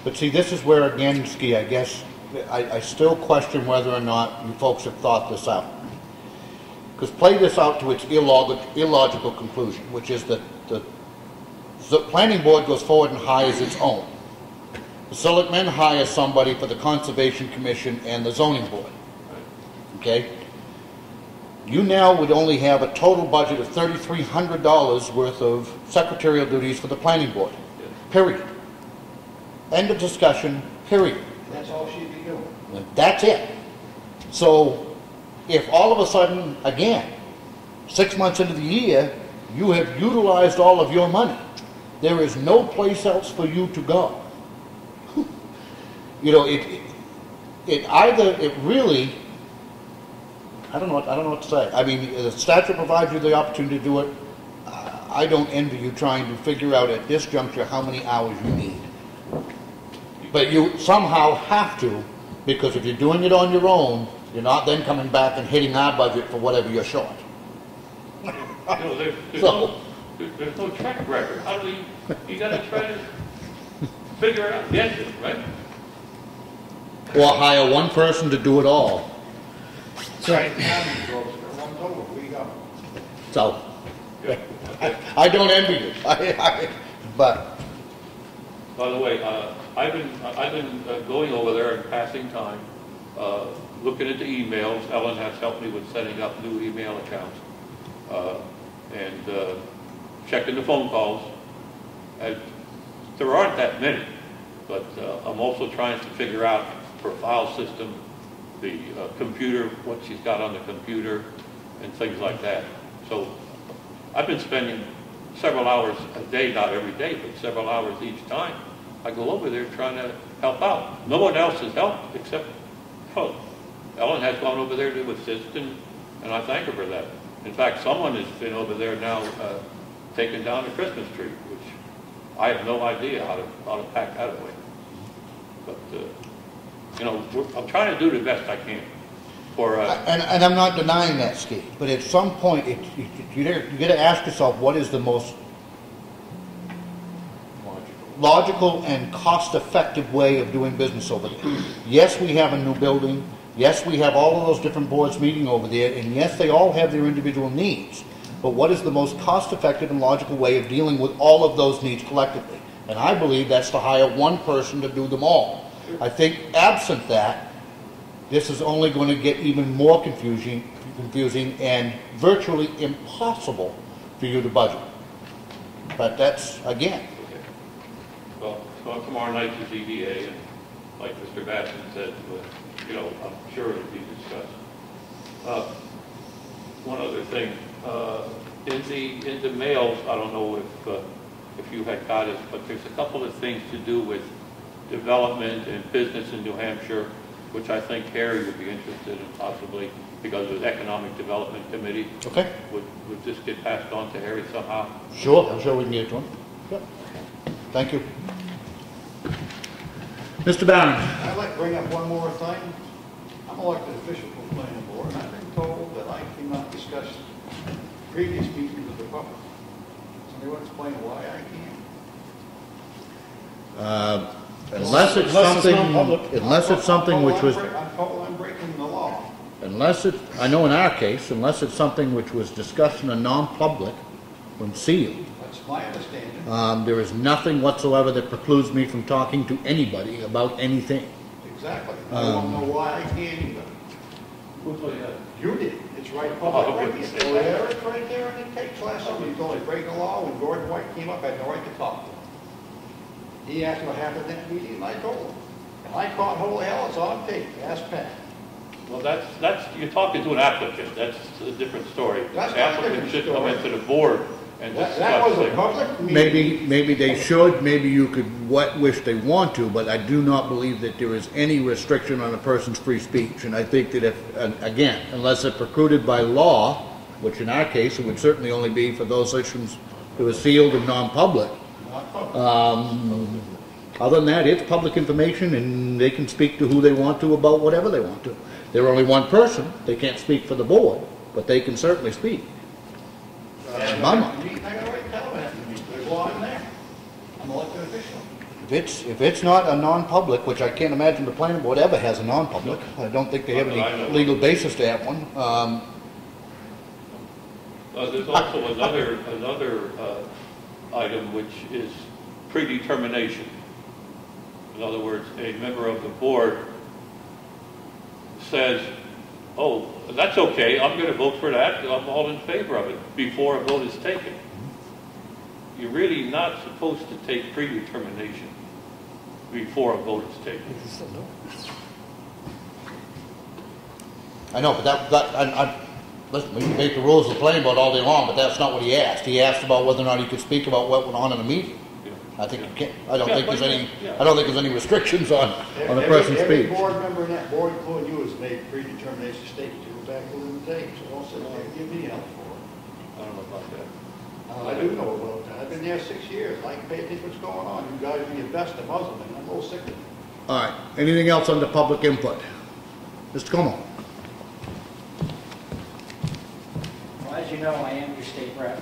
But see, this is where, again, Ski, I guess, I still question whether or not you folks have thought this out. Because play this out to its illogical conclusion, which is that the planning board goes forward and hires its own. The selectmen hire somebody for the Conservation Commission and the zoning board. Okay? You now would only have a total budget of $3,300 worth of secretarial duties for the planning board. Period. End of discussion, period. That's all she'd be doing. That's it. So if all of a sudden, again, 6 months into the year, you have utilized all of your money, there is no place else for you to go. It really, I don't know what to say. I mean, the statute provides you the opportunity to do it. I don't envy you trying to figure out at this juncture how many hours you need. But you somehow have to, because if you're doing it on your own, you're not then coming back and hitting our budget for whatever you're short. There's no track record. How do you got to try to figure it out, guess it, right? Or hire one person to do it all. That's right. Everyone's over, we go. So, Yeah. Okay. I don't envy you. But By the way, I've been going over there and passing time, looking at the emails. Ellen has helped me with setting up new email accounts, and checking the phone calls. And there aren't that many, but I'm also trying to figure out her file system, the computer, what she's got on the computer, and things like that. So I've been spending several hours a day, not every day, but several hours each time. I go over there trying to help out. No one else has helped except Ellen has gone over there to assist, and I thank her for that. In fact, someone has been over there now taking down the Christmas tree, which I have no idea how to pack that away. But I'm trying to do the best I can. and I'm not denying that, Steve. But at some point, you got to ask yourself, what is the most logical and cost-effective way of doing business over there? Yes, we have a new building. Yes, we have all of those different boards meeting over there, and yes, they all have their individual needs. But what is the most cost-effective and logical way of dealing with all of those needs collectively? And I believe that's to hire one person to do them all. I think absent that, this is only going to get even more confusing and virtually impossible for you to budget. But that's, again. Well, tomorrow night is EDA, and like Mr. Batson said, I'm sure it'll be discussed. One other thing, in the mails, I don't know if you had got it, but there's a couple of things to do with development and business in New Hampshire, which I think Harry would be interested in possibly, because of the Economic Development Committee. Okay. Would this get passed on to Harry somehow? Sure, I'm sure we can get it to him. Yep. Thank you. Mr. Barron. I'd like to bring up one more thing. I'm elected official for the planning board, and I've been told that I cannot discuss previous meetings with the public? Somebody want to explain why I can't? Unless it's something, unless it's something which was, I'm told I'm breaking the law. unless it, I know in our case, unless it's something which was discussed in a non-public when sealed, That's my understanding. there is nothing whatsoever that precludes me from talking to anybody about anything. Exactly. I don't know why I can't either. Who told you that? You did. It's right public record. It's there, it's right there in the tapes last summer. You told me break the law. When Gordon White came up, I had no right to talk to him. He asked what happened at that meeting, and I told him. And I caught holy hell, it's on tape. Ask Pat. Well, that's, you're talking to an applicant, that's a different story. That's The not a applicant different should come story. into the board and That discuss was a it. public meeting. Maybe they should, maybe you could wish they want to, but I do not believe that there is any restriction on a person's free speech. And I think that if, again, unless it's precluded by law, which in our case, it would certainly only be for those sections that were sealed and non-public. Not public. Other than that, it's public information and they can speak to who they want to about whatever they want to. They're only one person, they can't speak for the board, but they can certainly speak. I my got a right to tell him after the meeting. There's law in there. I'm an elected official. If it's not a non-public, which I can't imagine the planning board ever has a non-public, I don't think they have any legal basis to have one. There's also another item which is predetermination. In other words, a member of the board says, oh, that's okay, I'm going to vote for that, I'm all in favor of it, before a vote is taken. You're really not supposed to take predetermination before a vote is taken. I know, but listen, we can make the rules of the planning board all day long, but that's not what he asked. He asked about whether or not he could speak about what went on in a meeting. I think you can't, I don't think there's any restrictions on a person's Every speech. board member in that board, including you, has made predetermination statements. You go back to the tape, so don't sit there and give me help for it. I don't know about that. I do know about that. I've been there 6 years. I can pay attention to what's going on. You guys do your best to muzzle me. I'm a little sick of it. All right, anything else under public input? Mr. Comeau. Well, as you know, I am your state rep,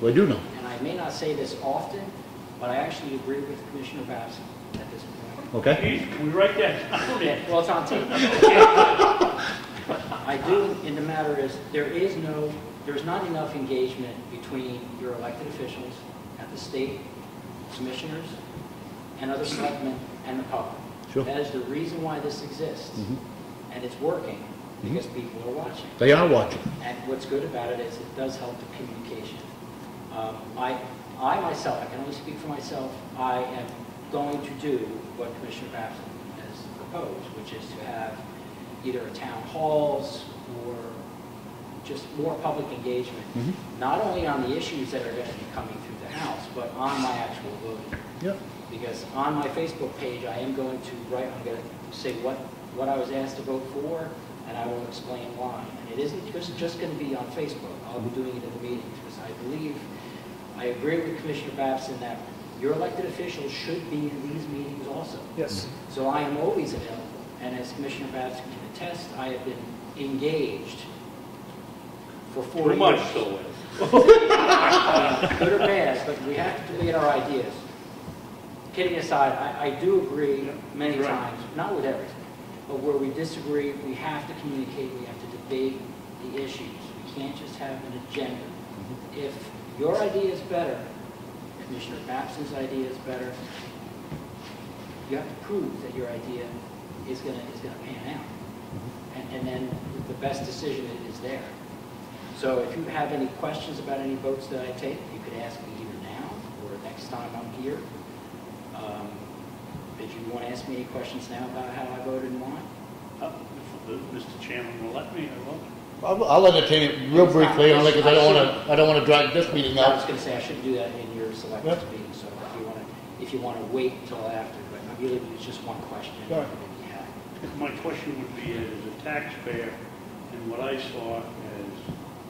Well, I do know. and I may not say this often, but I actually agree with Commissioner Babson at this point. Okay? Geez, can we write that down? Yeah, well, it's on tape. But I do, and the matter is, there's not enough engagement between your elected officials at the state, commissioners, and other selectmen, and the public. Sure. That is the reason why this exists, and it's working, because people are watching. They are watching. And what's good about it is it does help the communication. I myself, I can only speak for myself, I am going to do what Commissioner Babson has proposed, which is to have either a town halls or just more public engagement, not only on the issues that are going to be coming through the House, but on my actual voting. Yep. Because on my Facebook page, I am going to write, I'm going to say what I was asked to vote for, and I will explain why. And it isn't just going to be on Facebook. I'll be doing it in the meetings, because I agree with Commissioner Babson that your elected officials should be in these meetings also. Yes. So I am always available, and as Commissioner Babson can attest, I have been engaged for 4 years. Too much so. Good or bad, but we have to debate our ideas. Kidding aside, I do agree many times, not with everything, but where we disagree, we have to communicate, we have to debate the issues. We can't just have an agenda. If your idea is better, Commissioner Babson's idea is better, you have to prove that your idea is going to pan out. And then the best decision is there. So if you have any questions about any votes that I take, you could ask me either now or next time I'm here. Did you want to ask me any questions now about how I voted and why? Mr. Chairman will let me, I will. I'll entertain it real briefly, only because I don't want to drag this meeting I was out. going to say I shouldn't do that in your selectmen's meeting, so if you want to wait until after, but really it's just one question. Go ahead. Yeah. My question would be, as a taxpayer, and what I saw as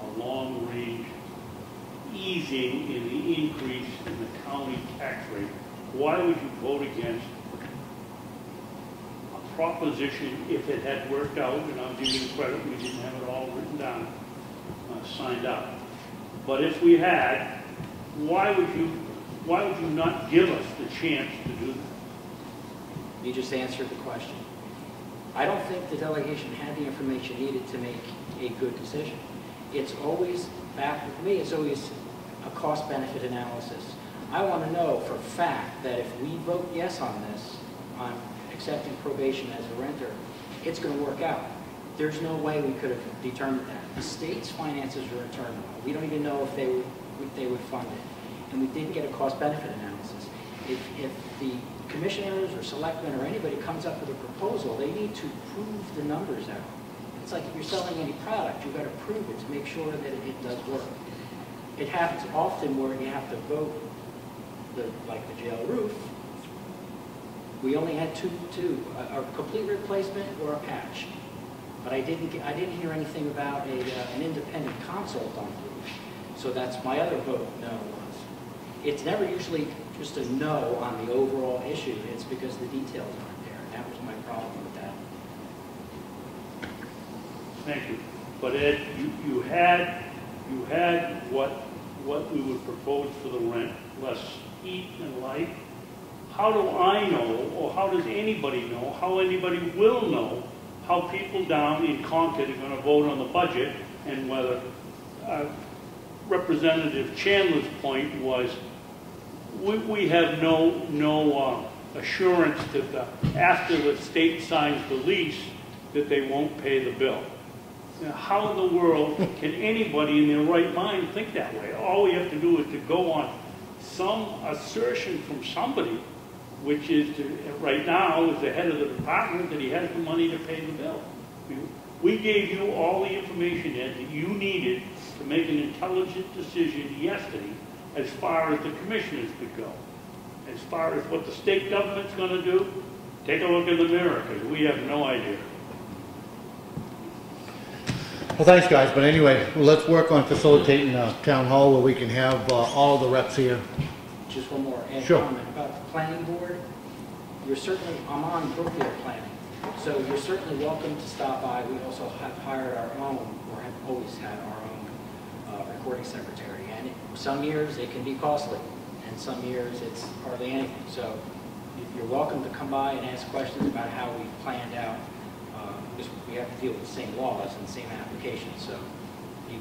a long-range easing in the increase in the county tax rate, why would you vote against a proposition if it had worked out, and I'll give you the credit, we didn't have it all written down, signed up. But if we had, why would you not give us the chance to do that? You just answered the question. I don't think the delegation had the information needed to make a good decision. It's always, back with me, it's always a cost-benefit analysis. I want to know for a fact that if we vote yes on this, on accepting probation as a renter, it's going to work out. There's no way we could have determined that. The state's finances are in turmoil. We don't even know if they would fund it. And we didn't get a cost-benefit analysis. If the commissioners or selectmen or anybody comes up with a proposal, they need to prove the numbers out. It's like if you're selling any product, you've got to prove it to make sure that it does work. It happens often where you have to vote, like the jail roof. We only had two, a complete replacement or a patch. But I didn't hear anything about an independent consult on the roof. So that's my other vote no was. It's never usually just a no on the overall issue. It's because the details aren't there. And that was my problem with that. Thank you. But Ed, you had what we would propose for the rent, less heat and light. How do I know, or how does anybody know, how anybody will know how people down in Concord are going to vote on the budget, and whether Representative Chandler's point was we have no assurance that after the state signs the lease that they won't pay the bill. Now, how in the world can anybody in their right mind think that way? All we have to do is to go on some assertion from somebody, which is right now is the head of the department, that he has the money to pay the bill. We gave you all the information, Ed, that you needed to make an intelligent decision yesterday as far as the commissioners could go. As far as what the state government's going to do, take a look in the mirror, because we have no idea. Well, thanks, guys. But anyway, let's work on facilitating town hall where we can have all the reps here. Just one more Sure. comment about the planning board. You're certainly, I'm on Brookfield Planning, so you're certainly welcome to stop by. We also have hired our own, or have always had our own recording secretary. And some years it can be costly, and some years it's hardly anything. So you're welcome to come by and ask questions about how we planned out, because we have to deal with the same laws and the same applications. So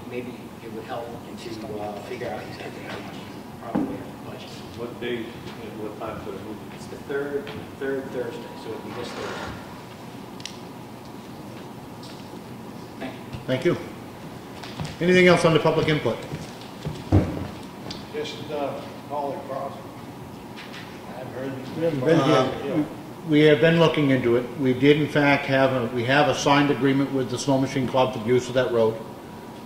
maybe it would help to figure out exactly how much probably budget. What days and what times are they moving? It's the third Thursday, so it'll be this Thursday. Thank you. Thank you. Anything else on the public input? Just call it cross. I haven't heard. We haven't been here. We have been looking into it. We did in fact have a signed agreement with the Snow Machine Club for the use of that road.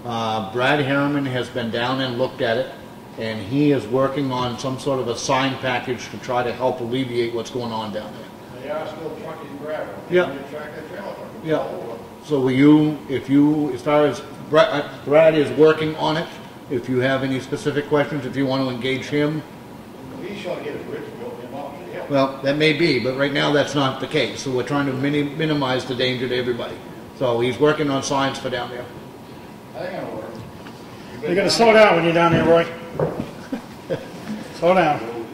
Brad Harriman has been down and looked at it, and he is working on some sort of a sign package to try to help alleviate what's going on down there. They are still trucking gravel. Yeah. They track that trailer. Yeah. So will you, as far as Brad is working on it, if you have any specific questions, if you want to engage him, He's trying to get a bridge built in off the hill. well, that may be, but right now that's not the case. So we're trying to minimize the danger to everybody. So he's working on signs for down there. I think it'll work. You gotta slow down when you're down there, Roy. Slow down.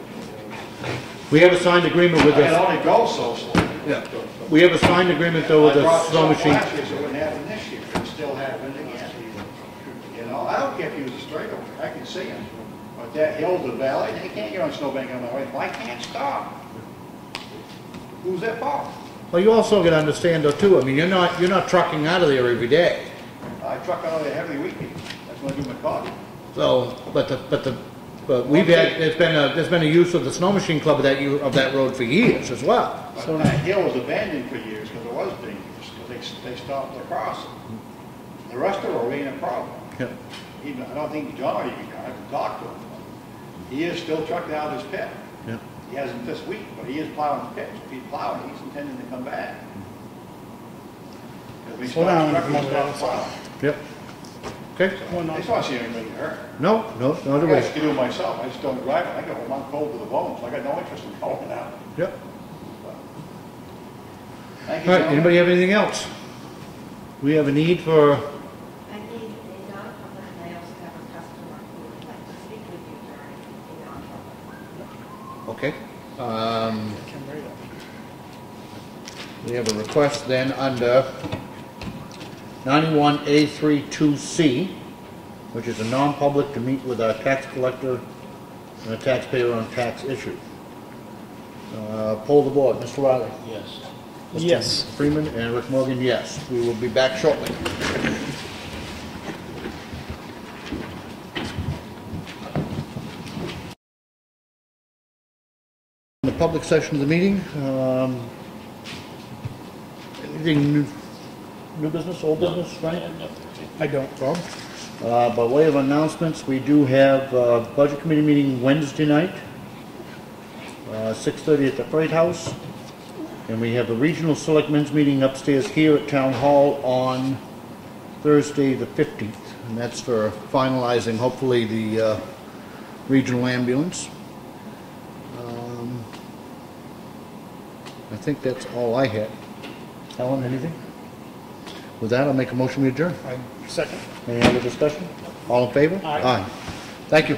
We have a signed agreement with It the, only goes so slow. yeah. We have a signed agreement though with I the brought Snow some Machine. last year, so it wouldn't happen this year. It still happened again. You know, I don't care if he was a straight over. I can see him. But that hill, the valley, they can't get on snowbank on the way. I can't stop. Who's that for? Well, you also got to understand though too. I mean, you're not trucking out of there every day. I truck out of there every weekend. That's when I do my coffee. So, but we've had there's been a use of the Snow Machine Club of that road for years as well. But that hill was abandoned for years because it was dangerous, because they stopped the crossing. The rest of the road ain't a problem. Yeah. Even, I don't think John even got it to talk to him. He is still trucking out his pit. Yeah. He hasn't this week, but he is plowing his pit. If he's plowing, he's intending to come back. If we Slow stop down, trucking, come he on, stops plowing. Yep. Okay. I just want to see anybody get hurt. No, not I a guess I way. can do it myself. I just don't drive it. I go, well, I'm cold to the bone, so I got no interest in going out. Yep. Thank you, All right. gentlemen. Anybody have anything else? We have a need for Okay. We have a request then under 91A32C, which is a non-public to meet with our tax collector and a taxpayer on tax issue. Poll the board. Mr. Riley? Yes. Mr. Yes. Freeman and Rick Morgan, yes. We will be back shortly. In the public session of the meeting, anything new business, old business, right? I don't. Bob? By way of announcements, we do have Budget Committee meeting Wednesday night, 6:30 at the Freight House. And we have a Regional Selectmen's meeting upstairs here at Town Hall on Thursday, the 15th. And that's for finalizing, hopefully, the regional ambulance. I think that's all I had. Ellen, anything? With that, I'll make a motion we adjourn. I second. Any other discussion? All in favor? Aye. Thank you.